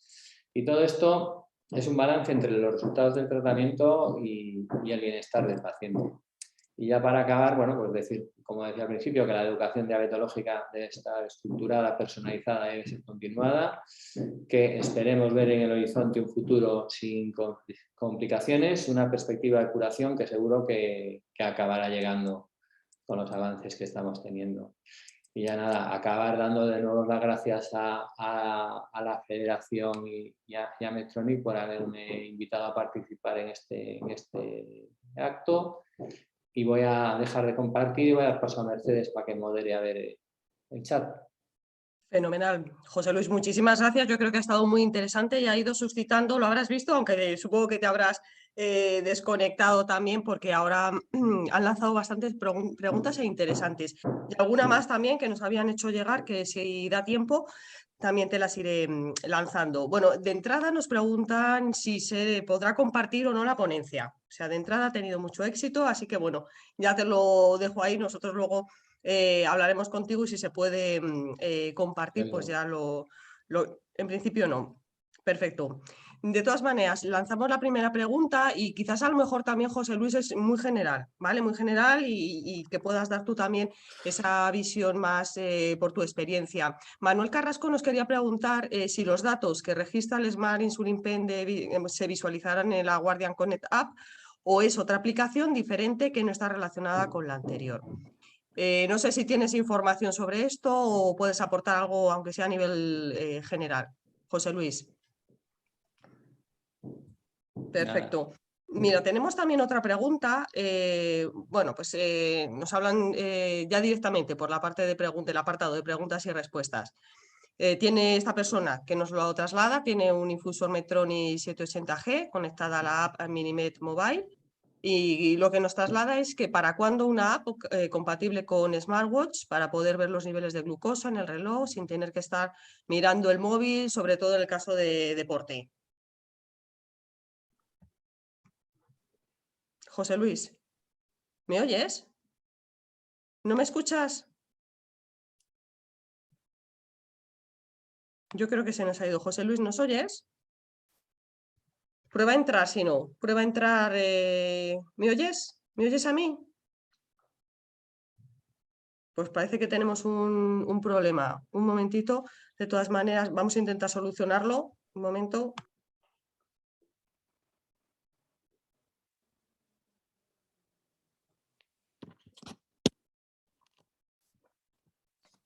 Y todo esto es un balance entre los resultados del tratamiento y el bienestar del paciente. Y ya para acabar, bueno, pues decir, como decía al principio, que la educación diabetológica debe estar estructurada, personalizada, debe ser continuada, que esperemos ver en el horizonte un futuro sin complicaciones, una perspectiva de curación que seguro que acabará llegando con los avances que estamos teniendo. Y ya nada, acabar dando de nuevo las gracias a la Federación y a Medtronic por haberme invitado a participar en este acto. Y voy a dejar de compartir y voy a dar paso a Mercedes para que modere a ver el chat.
Fenomenal. José Luis, muchísimas gracias. Yo creo que ha estado muy interesante y ha ido suscitando, lo habrás visto, aunque supongo que te habrás desconectado también, porque ahora han lanzado bastantes preguntas interesantes. Y alguna más también que nos habían hecho llegar, que si da tiempo, también te las iré lanzando. Bueno, de entrada nos preguntan si se podrá compartir o no la ponencia. O sea, de entrada ha tenido mucho éxito, así que bueno, ya te lo dejo ahí. Nosotros luego hablaremos contigo y si se puede compartir, pues ya en principio no. Perfecto. De todas maneras, lanzamos la primera pregunta y quizás a lo mejor también, José Luis, es muy general, ¿vale? Muy general y que puedas dar tú también esa visión más por tu experiencia. Manuel Carrasco nos quería preguntar si los datos que registra el Smart Insulin Pen se visualizarán en la Guardian Connect App o es otra aplicación diferente que no está relacionada con la anterior. No sé si tienes información sobre esto o puedes aportar algo, aunque sea a nivel general. José Luis. Perfecto. Mira, tenemos también otra pregunta. Bueno, pues nos hablan ya directamente por la parte de el apartado de preguntas y respuestas. Tiene esta persona que nos lo traslada, tiene un infusor Medtronic 780G conectada a la app Minimed Mobile. Y lo que nos traslada es que para cuándo una app compatible con smartwatch para poder ver los niveles de glucosa en el reloj sin tener que estar mirando el móvil, sobre todo en el caso de deporte. José Luis, ¿me oyes? ¿No me escuchas? Yo creo que se nos ha ido. José Luis, ¿nos oyes? Prueba a entrar, si no. Prueba a entrar. ¿Me oyes? ¿Me oyes a mí? Pues parece que tenemos un problema. Un momentito. De todas maneras, vamos a intentar solucionarlo. Un momento.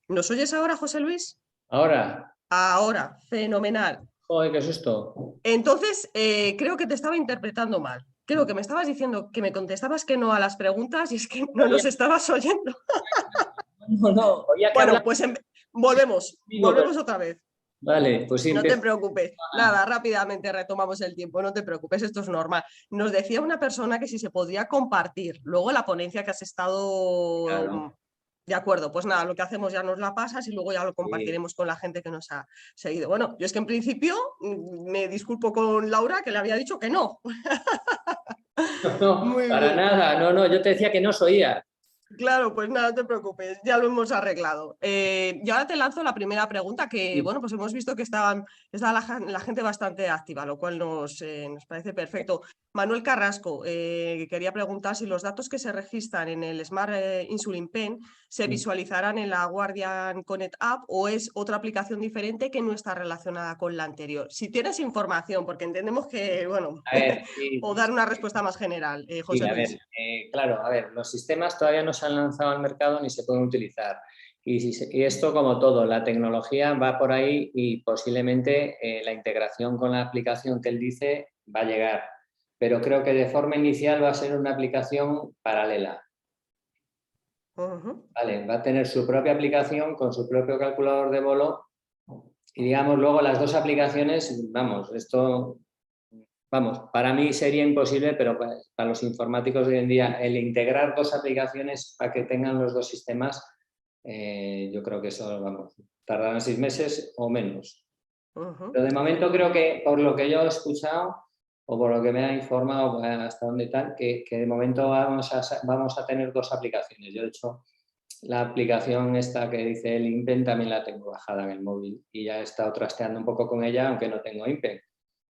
¿Nos oyes ahora, José Luis?
Ahora.
Ahora, fenomenal.
Joder, qué susto.
Entonces, creo que te estaba interpretando mal. Creo que me estabas diciendo que me contestabas que no a las preguntas y es que no nos estabas oyendo.
No, oía que
Bueno,
hablaba
pues volvemos otra vez.
Vale, pues sí,
No te
empiezo.
preocupes. Nada, rápidamente retomamos el tiempo, no te preocupes, esto es normal. Nos decía una persona que si se podría compartir luego la ponencia que has estado.
Claro.
De acuerdo, pues nada, lo que hacemos ya nos la pasas y luego ya lo
Sí.
compartiremos con la gente que nos ha seguido. Bueno, yo es que en principio me disculpo con Laura que le había dicho que no.
No,
Muy
para
bien.
nada, no, yo te decía que no os oía.
Claro, pues nada, no te preocupes, ya lo hemos arreglado. Y ahora te lanzo la primera pregunta que,
Sí.
bueno, pues hemos visto que está la gente bastante activa, lo cual nos parece perfecto. Manuel Carrasco quería preguntar si los datos que se registran en el Smart Insulin Pen se visualizarán en la Guardian Connect App o es otra aplicación diferente que no está relacionada con la anterior. Si tienes información, porque entendemos que, bueno,
A ver, sí,
o dar una respuesta más general,
sí,
José
a ver,
Luis.
claro, a ver, los sistemas todavía no se han lanzado al mercado ni se pueden utilizar. Y esto, como todo, la tecnología va por ahí y posiblemente la integración con la aplicación que él dice va a llegar. Pero creo que de forma inicial va a ser una aplicación paralela. Vale, va a tener su propia aplicación con su propio calculador de bolo y, digamos, luego las dos aplicaciones, vamos, esto... Vamos, para mí sería imposible, pero para los informáticos de hoy en día, el integrar dos aplicaciones para que tengan los dos sistemas, yo creo que eso, vamos, tardarán 6 meses o menos. Pero de momento creo que, por lo que yo he escuchado, o por lo que me ha informado hasta donde tal, que de momento vamos a tener dos aplicaciones. Yo, de hecho, la aplicación esta que dice el InPen también la tengo bajada en el móvil y ya he estado trasteando un poco con ella, aunque no tengo InPen.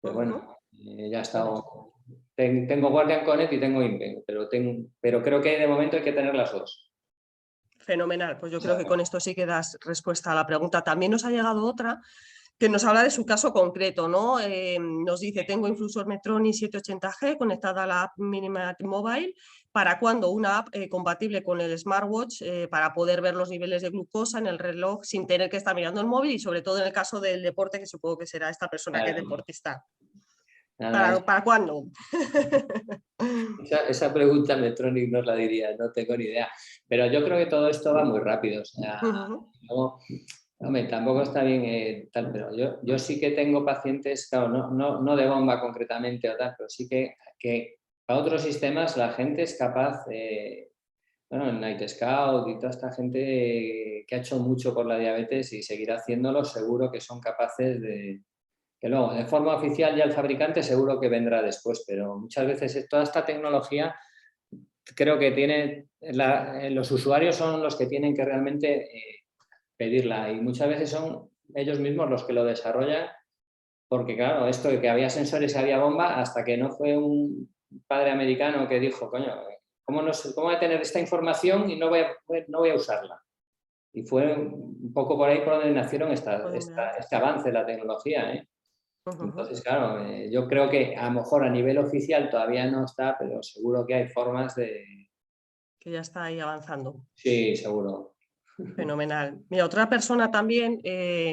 Pero bueno, ya he estado... Tengo Guardian Connect y tengo InPen, pero creo que de momento hay que tener las dos.
Fenomenal, pues yo creo que con esto sí que das respuesta a la pregunta. También nos ha llegado otra que nos habla de su caso concreto, ¿no? Nos dice, tengo infusor Medtronic 780G conectada a la app Minimed Mobile. ¿Para cuándo una app compatible con el smartwatch para poder ver los niveles de glucosa en el reloj sin tener que estar mirando el móvil y sobre todo en el caso del deporte, que supongo que será esta persona que es deportista?
Nada,
¿Para cuándo?
esa pregunta Medtronic no la diría, no tengo ni idea. Pero yo creo que todo esto va muy rápido. O sea, luego, hombre, tampoco está bien tal, pero yo sí que tengo pacientes, claro, no de bomba concretamente o tal, pero sí que para otros sistemas la gente es capaz, bueno, el Night Scout y toda esta gente que ha hecho mucho por la diabetes y seguirá haciéndolo, seguro que son capaces de... Que luego, de forma oficial ya el fabricante seguro que vendrá después, pero muchas veces toda esta tecnología creo que los usuarios son los que tienen que realmente pedirla y muchas veces son ellos mismos los que lo desarrollan porque claro, esto de que había sensores y había bomba, hasta que no fue un padre americano que dijo, coño, ¿cómo voy a tener esta información y no voy a usarla? Y fue un poco por ahí por donde nacieron este avance de la tecnología, ¿eh? Entonces, claro, yo creo que a lo mejor a nivel oficial todavía no está, pero seguro que hay formas de...
Que ya está ahí avanzando.
Sí, seguro.
Fenomenal. Mira, otra persona también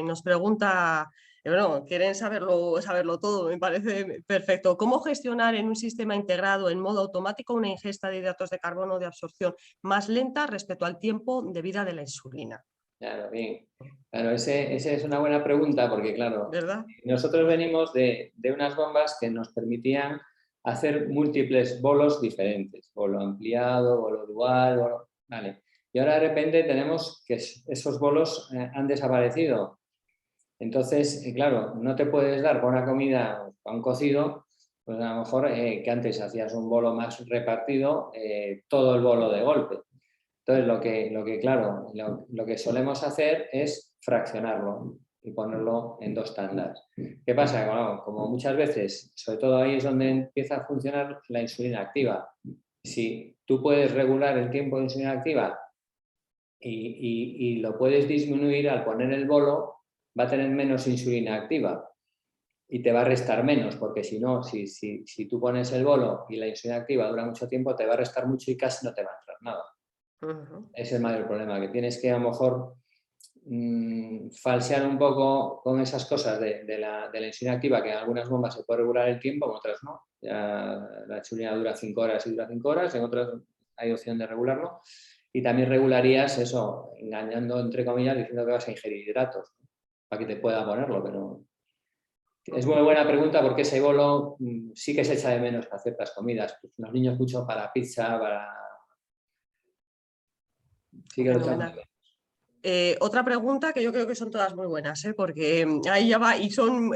nos pregunta, bueno, quieren saberlo todo, me parece perfecto. ¿Cómo gestionar en un sistema integrado en modo automático una ingesta de hidratos de carbono de absorción más lenta respecto al tiempo de vida de la insulina?
Claro, bien. Claro, esa es una buena pregunta porque, claro,
¿Verdad?
nosotros venimos de unas bombas que nos permitían hacer múltiples bolos diferentes, bolo ampliado, bolo dual, vale. Y ahora de repente tenemos que esos bolos han desaparecido. Entonces, claro, no te puedes dar para una comida, para un cocido, pues a lo mejor que antes hacías un bolo más repartido, todo el bolo de golpe. Entonces, lo que solemos hacer es fraccionarlo y ponerlo en 2 tandas. ¿Qué pasa? Bueno, como muchas veces, sobre todo ahí es donde empieza a funcionar la insulina activa. Si tú puedes regular el tiempo de insulina activa y lo puedes disminuir al poner el bolo, va a tener menos insulina activa y te va a restar menos, porque si no, si tú pones el bolo y la insulina activa dura mucho tiempo, te va a restar mucho y casi no te va a entrar nada. Ese es el mayor problema, que tienes que a lo mejor falsear un poco con esas cosas de la insulina activa, que en algunas bombas se puede regular el tiempo, en otras no. Ya la insulina dura 5 horas y dura 5 horas, en otras hay opción de regularlo. Y también regularías eso, engañando entre comillas, diciendo que vas a ingerir hidratos, ¿no? Para que te pueda ponerlo, pero... Es muy buena pregunta porque ese bolo sí que se echa de menos para ciertas comidas. Pues los niños mucho para pizza, para... Sí que lo echan de
Fenomenal. Otra pregunta que yo creo que son todas muy buenas, ¿eh? Porque ahí ya va y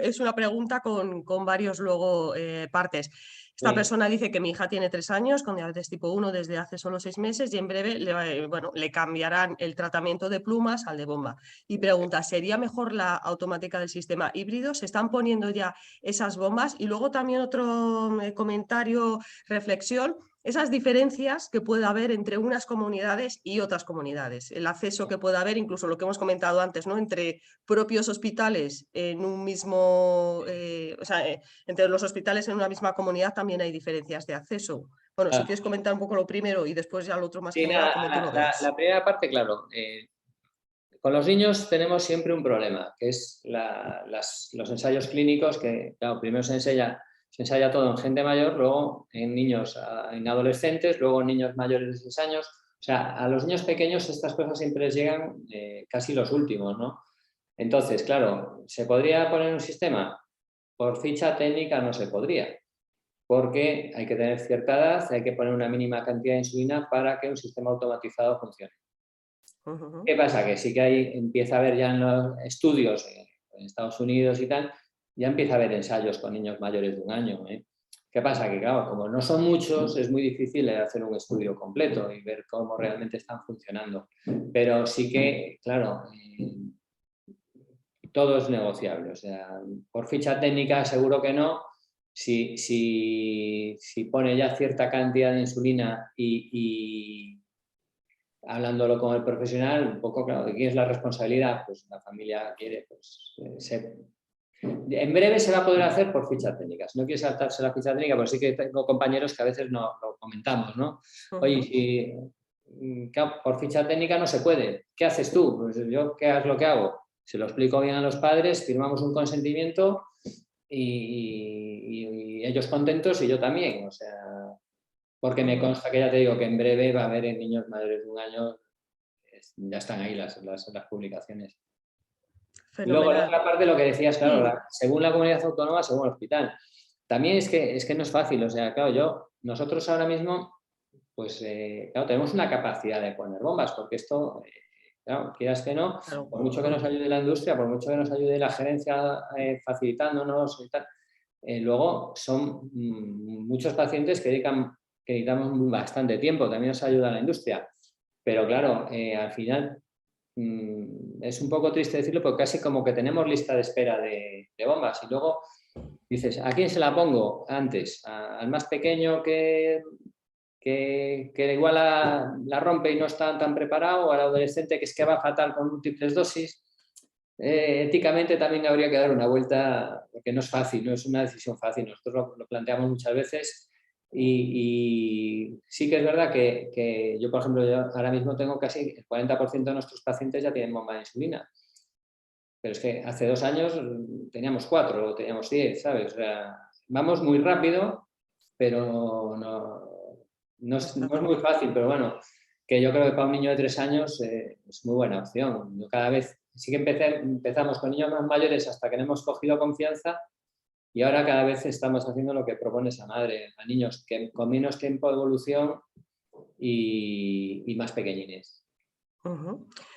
es una pregunta con varios luego partes. Esta
menos.
persona dice que mi hija tiene 3 años con diabetes tipo 1 desde hace solo 6 meses y en breve le cambiarán el tratamiento de plumas al de bomba. Y pregunta, ¿sería mejor la automática del sistema híbrido? ¿Se están poniendo ya esas bombas? Y luego también otro comentario, reflexión. Esas diferencias que puede haber entre unas comunidades y otras comunidades, el acceso que puede haber, incluso lo que hemos comentado antes, ¿no? Entre propios hospitales en un mismo, entre los hospitales en una misma comunidad también hay diferencias de acceso. Bueno, si quieres comentar un poco lo primero y después ya lo otro más
Sí,
general, como tú lo veas.
la primera parte, claro. Con los niños tenemos siempre un problema, que es los ensayos clínicos, que claro, primero se ensaya todo en gente mayor, luego en niños, en adolescentes, luego en niños mayores de 6 años. O sea, a los niños pequeños estas cosas siempre les llegan casi los últimos, ¿no? Entonces, claro, ¿se podría poner un sistema? Por ficha técnica no se podría, porque hay que tener cierta edad, hay que poner una mínima cantidad de insulina para que un sistema automatizado funcione. ¿Qué pasa? Que sí que empieza a haber ya en los estudios en Estados Unidos y tal, ya empieza a haber ensayos con niños mayores de 1 año, ¿eh? ¿Qué pasa? Que claro, como no son muchos, es muy difícil hacer un estudio completo y ver cómo realmente están funcionando. Pero sí que, claro, todo es negociable. O sea, por ficha técnica seguro que no. Si pone ya cierta cantidad de insulina y hablándolo con el profesional, un poco, claro, ¿de quién es la responsabilidad? Pues la familia quiere, pues en breve se va a poder hacer por ficha técnica. Si no quiere saltarse la ficha técnica, pues sí que tengo compañeros que a veces no lo comentamos, ¿no? Oye, si por ficha técnica no se puede, ¿qué haces tú? Pues yo, ¿qué es lo que hago? Se lo explico bien a los padres, firmamos un consentimiento y ellos contentos y yo también, o sea... Porque me consta que ya te digo que en breve va a haber en niños mayores de 1 año, ya están ahí las publicaciones. Y luego la
Fenomenal.
otra parte, lo que decías, claro,
Sí.
según la comunidad autónoma, según el hospital. También es que no es fácil, o sea, claro, nosotros ahora mismo, pues, claro, tenemos una capacidad de poner bombas, porque esto, claro, quieras que no,
Claro.
por mucho que nos ayude la industria, por mucho que nos ayude la gerencia facilitándonos y tal, luego son muchos pacientes que necesitamos bastante tiempo, también nos ayuda la industria. Pero claro, al final es un poco triste decirlo, porque casi como que tenemos lista de espera de bombas y luego dices, ¿a quién se la pongo antes? ¿Al más pequeño que igual la rompe y no está tan preparado, o al adolescente que es que va fatal con múltiples dosis? Éticamente también habría que dar una vuelta, porque no es fácil, no es una decisión fácil. Nosotros lo planteamos muchas veces y sí que es verdad que yo, por ejemplo, yo ahora mismo tengo casi el 40% de nuestros pacientes ya tienen bomba de insulina. Pero es que hace 2 años teníamos 4 o teníamos 10, ¿sabes? O sea, vamos muy rápido, pero no es muy fácil, pero bueno, que yo creo que para un niño de 3 años es muy buena opción. Yo cada vez, sí que empezamos con niños más mayores hasta que le hemos cogido confianza y ahora cada vez estamos haciendo lo que propone esa madre, a niños con menos tiempo de evolución y más pequeñines.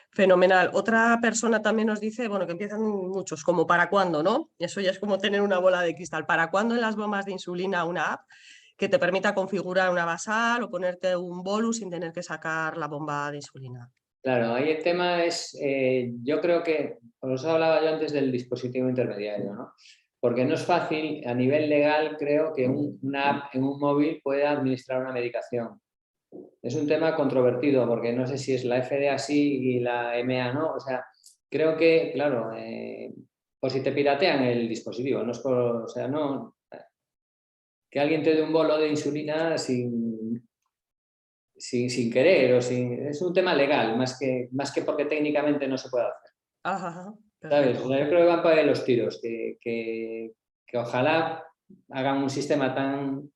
Fenomenal. Otra persona también nos dice, bueno, que empiezan muchos, como para cuándo, ¿no? Eso ya es como tener una bola de cristal. ¿Para cuándo en las bombas de insulina una app que te permita configurar una basal o ponerte un bolus sin tener que sacar la bomba de insulina?
Claro, ahí el tema es, yo creo que, por eso hablaba yo antes del dispositivo intermediario, ¿no? Porque no es fácil, a nivel legal, creo que una app en un móvil puede administrar una medicación. Es un tema controvertido, porque no sé si es la FDA sí y la EMEA no. O sea, creo que, claro, por si te piratean el dispositivo, no es por, o sea, no, que alguien te dé un bolo de insulina sin querer o es un tema legal, más que porque técnicamente no se puede hacer.
Ajá,
¿Sabes? O
perfecto.
sea, yo creo que van para ahí los tiros, que ojalá hagan un sistema tan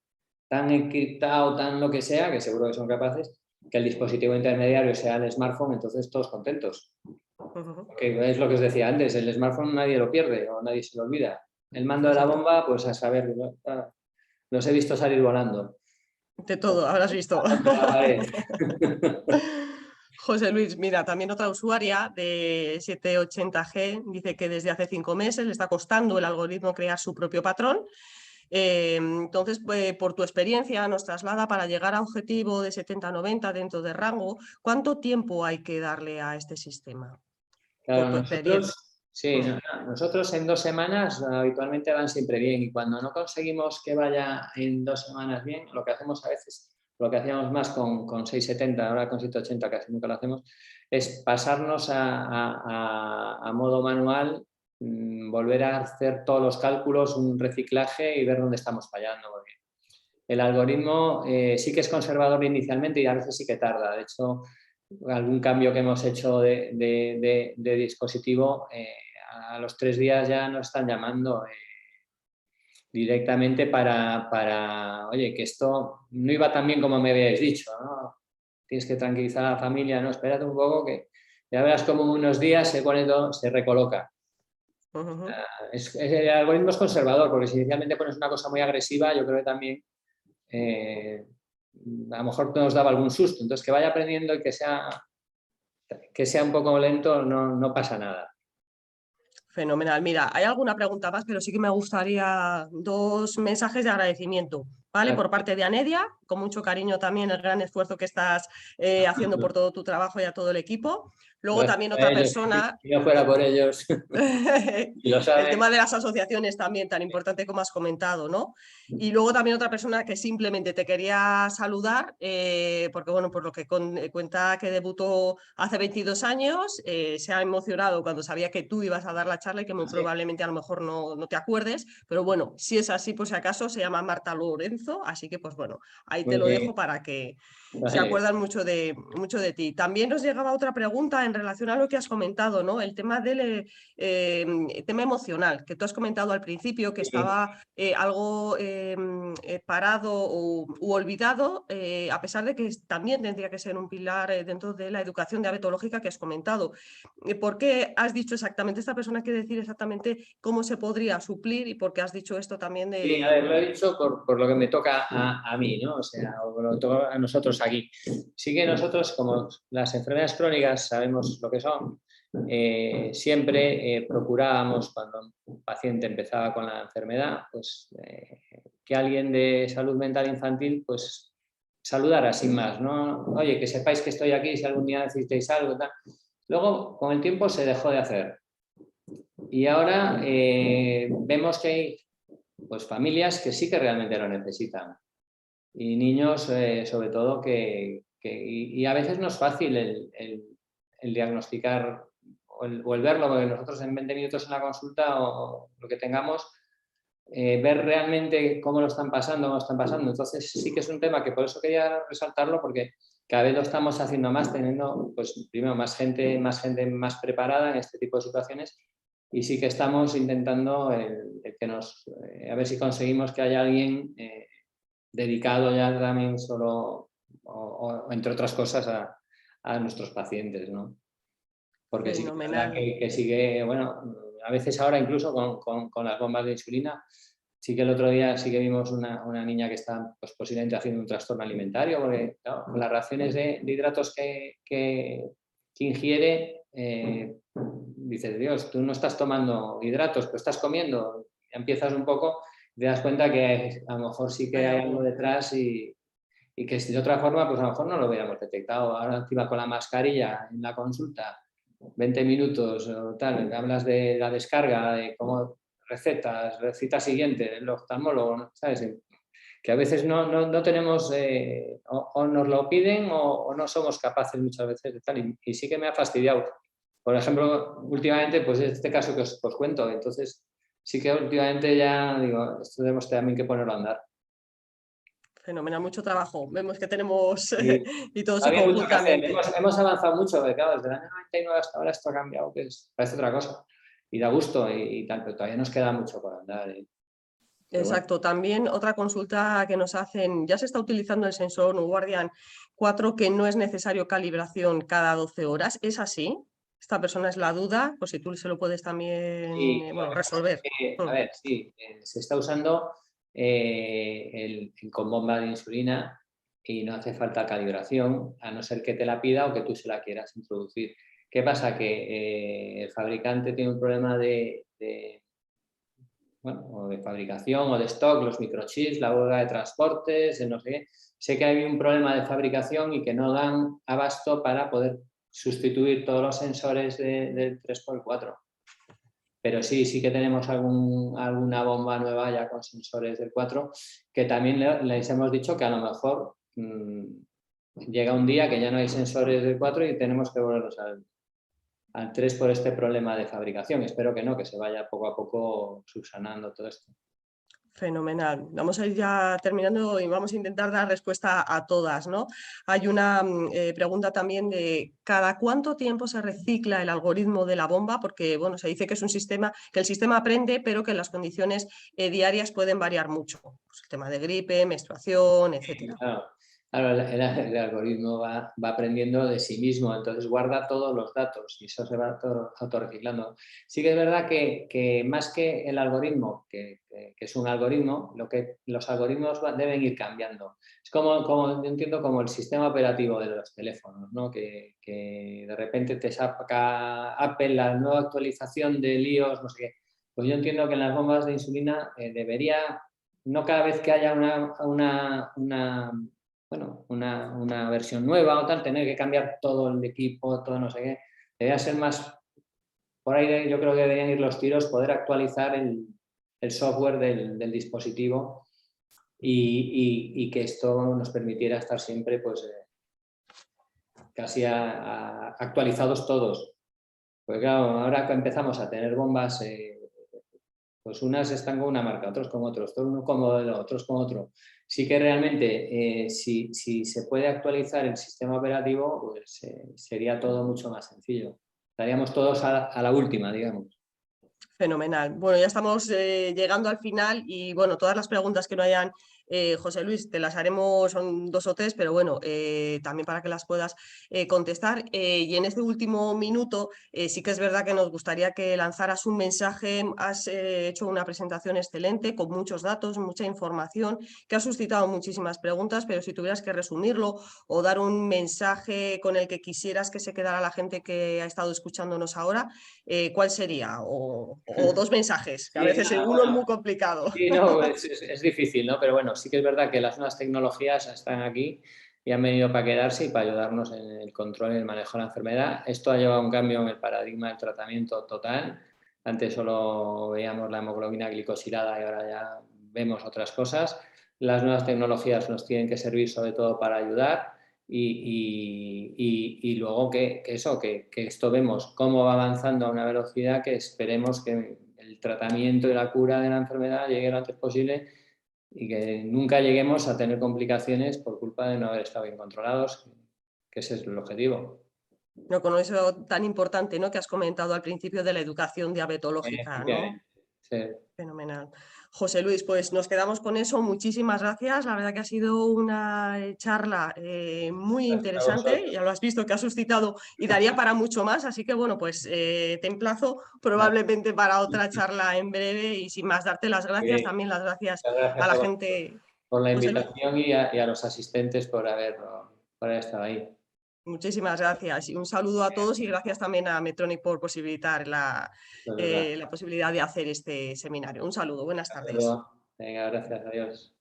encriptado, tan lo que sea, que seguro que son capaces, que el dispositivo intermediario sea el smartphone, entonces todos contentos. Porque es lo que os decía antes, el smartphone nadie lo pierde o nadie se lo olvida. El mando de la bomba, pues a saber, los he visto salir volando.
De todo, habrás visto.
Contra la pared.
José Luis, mira, también otra usuaria de 780G dice que desde hace 5 meses le está costando el algoritmo crear su propio patrón. Entonces, por tu experiencia, nos traslada para llegar a objetivo de 70-90 dentro de rango. ¿Cuánto tiempo hay que darle a este sistema? Por
Claro,
tu experiencia.
sí, nosotros en 2 semanas habitualmente van siempre bien y cuando no conseguimos que vaya en 2 semanas bien, lo que hacemos a veces, lo que hacíamos más con 670, ahora con 780 casi nunca lo hacemos, es pasarnos a modo manual, volver a hacer todos los cálculos, un reciclaje y ver dónde estamos fallando. Porque el algoritmo sí que es conservador inicialmente y a veces sí que tarda. De hecho, algún cambio que hemos hecho de dispositivo, a los 3 días ya nos están llamando directamente oye, que esto no iba tan bien como me habíais dicho, ¿no? Tienes que tranquilizar a la familia, no, espérate un poco que ya verás como en unos días se recoloca. El algoritmo es conservador, porque si inicialmente pones una cosa muy agresiva, yo creo que también a lo mejor nos daba algún susto. Entonces, que vaya aprendiendo y que sea un poco lento, no pasa nada.
Fenomenal. Mira, hay alguna pregunta más, pero sí que me gustaría 2 mensajes de agradecimiento, ¿vale? Por parte de Anedia, con mucho cariño también el gran esfuerzo que estás haciendo por todo tu trabajo y a todo el equipo. Luego
Gracias
también
a
otra
ellos.
persona,
Si no fuera por ellos, y lo
el
saben.
tema de las asociaciones también tan importante como has comentado, ¿no? Y luego también otra persona que simplemente te quería saludar, porque bueno, por lo que cuenta que debutó hace 22 años, se ha emocionado cuando sabía que tú ibas a dar la charla y que muy probablemente a lo mejor no te acuerdes, pero bueno, si es así, por si acaso, se llama Marta Lorenzo, así que pues bueno, ahí te
Muy
lo
bien.
dejo para que se
Vale.
acuerdan mucho de ti. También nos llegaba otra pregunta en relación a lo que has comentado, ¿no? El tema del tema emocional, que tú has comentado al principio, que estaba algo parado u olvidado, a pesar de que también tendría que ser un pilar dentro de la educación diabetológica que has comentado. ¿Por qué has dicho exactamente? Esta persona quiere decir exactamente cómo se podría suplir y por qué has dicho esto también
Sí, a ver, lo he dicho por lo que me toca a mí, ¿no? O sea, o lo toca a nosotros aquí. Sí que nosotros, como las enfermedades crónicas sabemos lo que son, siempre procurábamos, cuando un paciente empezaba con la enfermedad, pues que alguien de salud mental infantil, pues saludara sin más, ¿no? Oye, que sepáis que estoy aquí, si algún día necesitáis algo, tal. Luego, con el tiempo se dejó de hacer. Y ahora vemos que hay pues, familias que sí que realmente lo necesitan. Y niños, sobre todo, y a veces no es fácil el diagnosticar o el verlo, porque nosotros en 20 minutos en la consulta o lo que tengamos, ver realmente cómo lo están pasando, cómo lo están pasando. Entonces sí que es un tema que por eso quería resaltarlo, porque cada vez lo estamos haciendo más, teniendo, pues primero, más gente más preparada en este tipo de situaciones, y sí que estamos intentando a ver si conseguimos que haya alguien dedicado ya también solo, o entre otras cosas, a nuestros pacientes, ¿no? Porque sí que es verdad
Fenomenal.
que sigue, bueno, a veces ahora incluso con las bombas de insulina, sí que el otro día sí que vimos una niña que está pues, posiblemente haciendo un trastorno alimentario, porque claro, con las raciones de hidratos que ingiere, dices, Dios, tú no estás tomando hidratos, pero estás comiendo, y empiezas un poco, te das cuenta que a lo mejor sí que
Hay
hay algo
algo.
detrás y que si de otra forma, pues a lo mejor no lo hubiéramos detectado. Ahora encima con la mascarilla en la consulta, 20 minutos o tal, hablas de la descarga, de cómo recetas, receta siguiente, el oftalmólogo, ¿sabes? Que a veces no tenemos, o nos lo piden o no somos capaces muchas veces de tal. Y sí que me ha fastidiado. Por ejemplo, últimamente, pues este caso que os cuento, entonces sí que últimamente ya digo, esto tenemos también que ponerlo a andar.
Fenomenal, mucho trabajo. Vemos que tenemos
Y
y todo se
había mucho que hacer.
conjuntamente.
Hemos avanzado mucho, porque claro, desde el año 99 hasta ahora esto ha cambiado, que parece otra cosa. Y da gusto y tal, pero todavía nos queda mucho por andar. Pero bueno,
Exacto. También otra consulta que nos hacen, ya se está utilizando el sensor Guardian 4 que no es necesario calibración cada 12 horas. ¿Es así? Esta persona es la duda, por si tú se lo puedes también
sí, lo
bueno,
que pasa es
resolver.
que, a
Mm.
ver, sí, se está usando con bomba de insulina y no hace falta calibración, a no ser que te la pida o que tú se la quieras introducir. ¿Qué pasa? Que el fabricante tiene un problema bueno, o de fabricación o de stock, los microchips, la huelga de transportes, no sé qué. Sé que hay un problema de fabricación y que no dan abasto para poder sustituir todos los sensores del 3x4. Pero sí que tenemos alguna bomba nueva ya con sensores del 4, que también les hemos dicho que a lo mejor llega un día que ya no hay sensores del 4 y tenemos que volverlos al 3 por este problema de fabricación. Espero que no, que se vaya poco a poco subsanando todo esto.
Fenomenal. Vamos a ir ya terminando y vamos a intentar dar respuesta a todas, ¿no? Hay una pregunta también de ¿cada cuánto tiempo se recicla el algoritmo de la bomba? Porque, bueno, se dice que es un sistema, que el sistema aprende, pero que las condiciones diarias pueden variar mucho. Pues el tema de gripe, menstruación, etcétera.
Claro, el algoritmo va aprendiendo de sí mismo, entonces guarda todos los datos y eso se va autorreciclando. Sí que es verdad que más que el algoritmo, que es un algoritmo, los algoritmos deben ir cambiando. Es como yo entiendo como el sistema operativo de los teléfonos, ¿no? Que de repente te saca Apple la nueva actualización de iOS, no sé qué. Pues yo entiendo que en las bombas de insulina debería, no cada vez que haya una versión nueva o tal, tener que cambiar todo el equipo, todo no sé qué. Debería ser más, por ahí yo creo que deberían ir los tiros, poder actualizar el software del dispositivo y que esto nos permitiera estar siempre pues casi actualizados todos. Pues claro, ahora que empezamos a tener bombas, pues unas están con una marca, otros con otros, uno con modelo, otros con otro. Sí que realmente, si se puede actualizar el sistema operativo, pues sería todo mucho más sencillo. Estaríamos todos a la última, digamos.
Fenomenal. Bueno, ya estamos llegando al final y bueno, todas las preguntas que no hayan, José Luis, te las haremos, son 2 o 3, pero bueno, también para que las puedas contestar. Y en este último minuto, sí que es verdad que nos gustaría que lanzaras un mensaje. Has hecho una presentación excelente con muchos datos, mucha información, que ha suscitado muchísimas preguntas, pero si tuvieras que resumirlo o dar un mensaje con el que quisieras que se quedara la gente que ha estado escuchándonos ahora, ¿cuál sería? O 2 mensajes, que a
Sí,
veces
nada,
uno es
bueno,
muy complicado.
sí, no, es difícil, ¿no? Pero bueno, sí que es verdad que las nuevas tecnologías están aquí y han venido para quedarse y para ayudarnos en el control y el manejo de la enfermedad. Esto ha llevado a un cambio en el paradigma del tratamiento total. Antes solo veíamos la hemoglobina glicosilada y ahora ya vemos otras cosas. Las nuevas tecnologías nos tienen que servir sobre todo para ayudar y luego que esto vemos cómo va avanzando a una velocidad que esperemos que el tratamiento y la cura de la enfermedad llegue lo antes posible y que nunca lleguemos a tener complicaciones por culpa de no haber estado bien controlados, que ese es el objetivo.
No, con eso tan importante, ¿no?, que has comentado al principio de la educación diabetológica, ¿no?
Sí.
Fenomenal. José Luis, pues nos quedamos con eso. Muchísimas gracias. La verdad que ha sido una charla muy
Gracias a
interesante.
vosotros.
Ya lo has visto que ha suscitado y daría para mucho más. Así que bueno, pues te emplazo
Vale.
probablemente para otra charla en breve y sin más darte las gracias. También las gracias
Muchas
a
gracias a
la
vosotros
gente.
por la
José Luis,
invitación y a los asistentes por haber estado ahí.
muchísimas gracias. Y un saludo a todos y gracias también a Medtronic por posibilitar
De verdad.
la posibilidad de hacer este seminario. Un saludo. Buenas
De
tardes.
acuerdo. Venga, gracias. Adiós.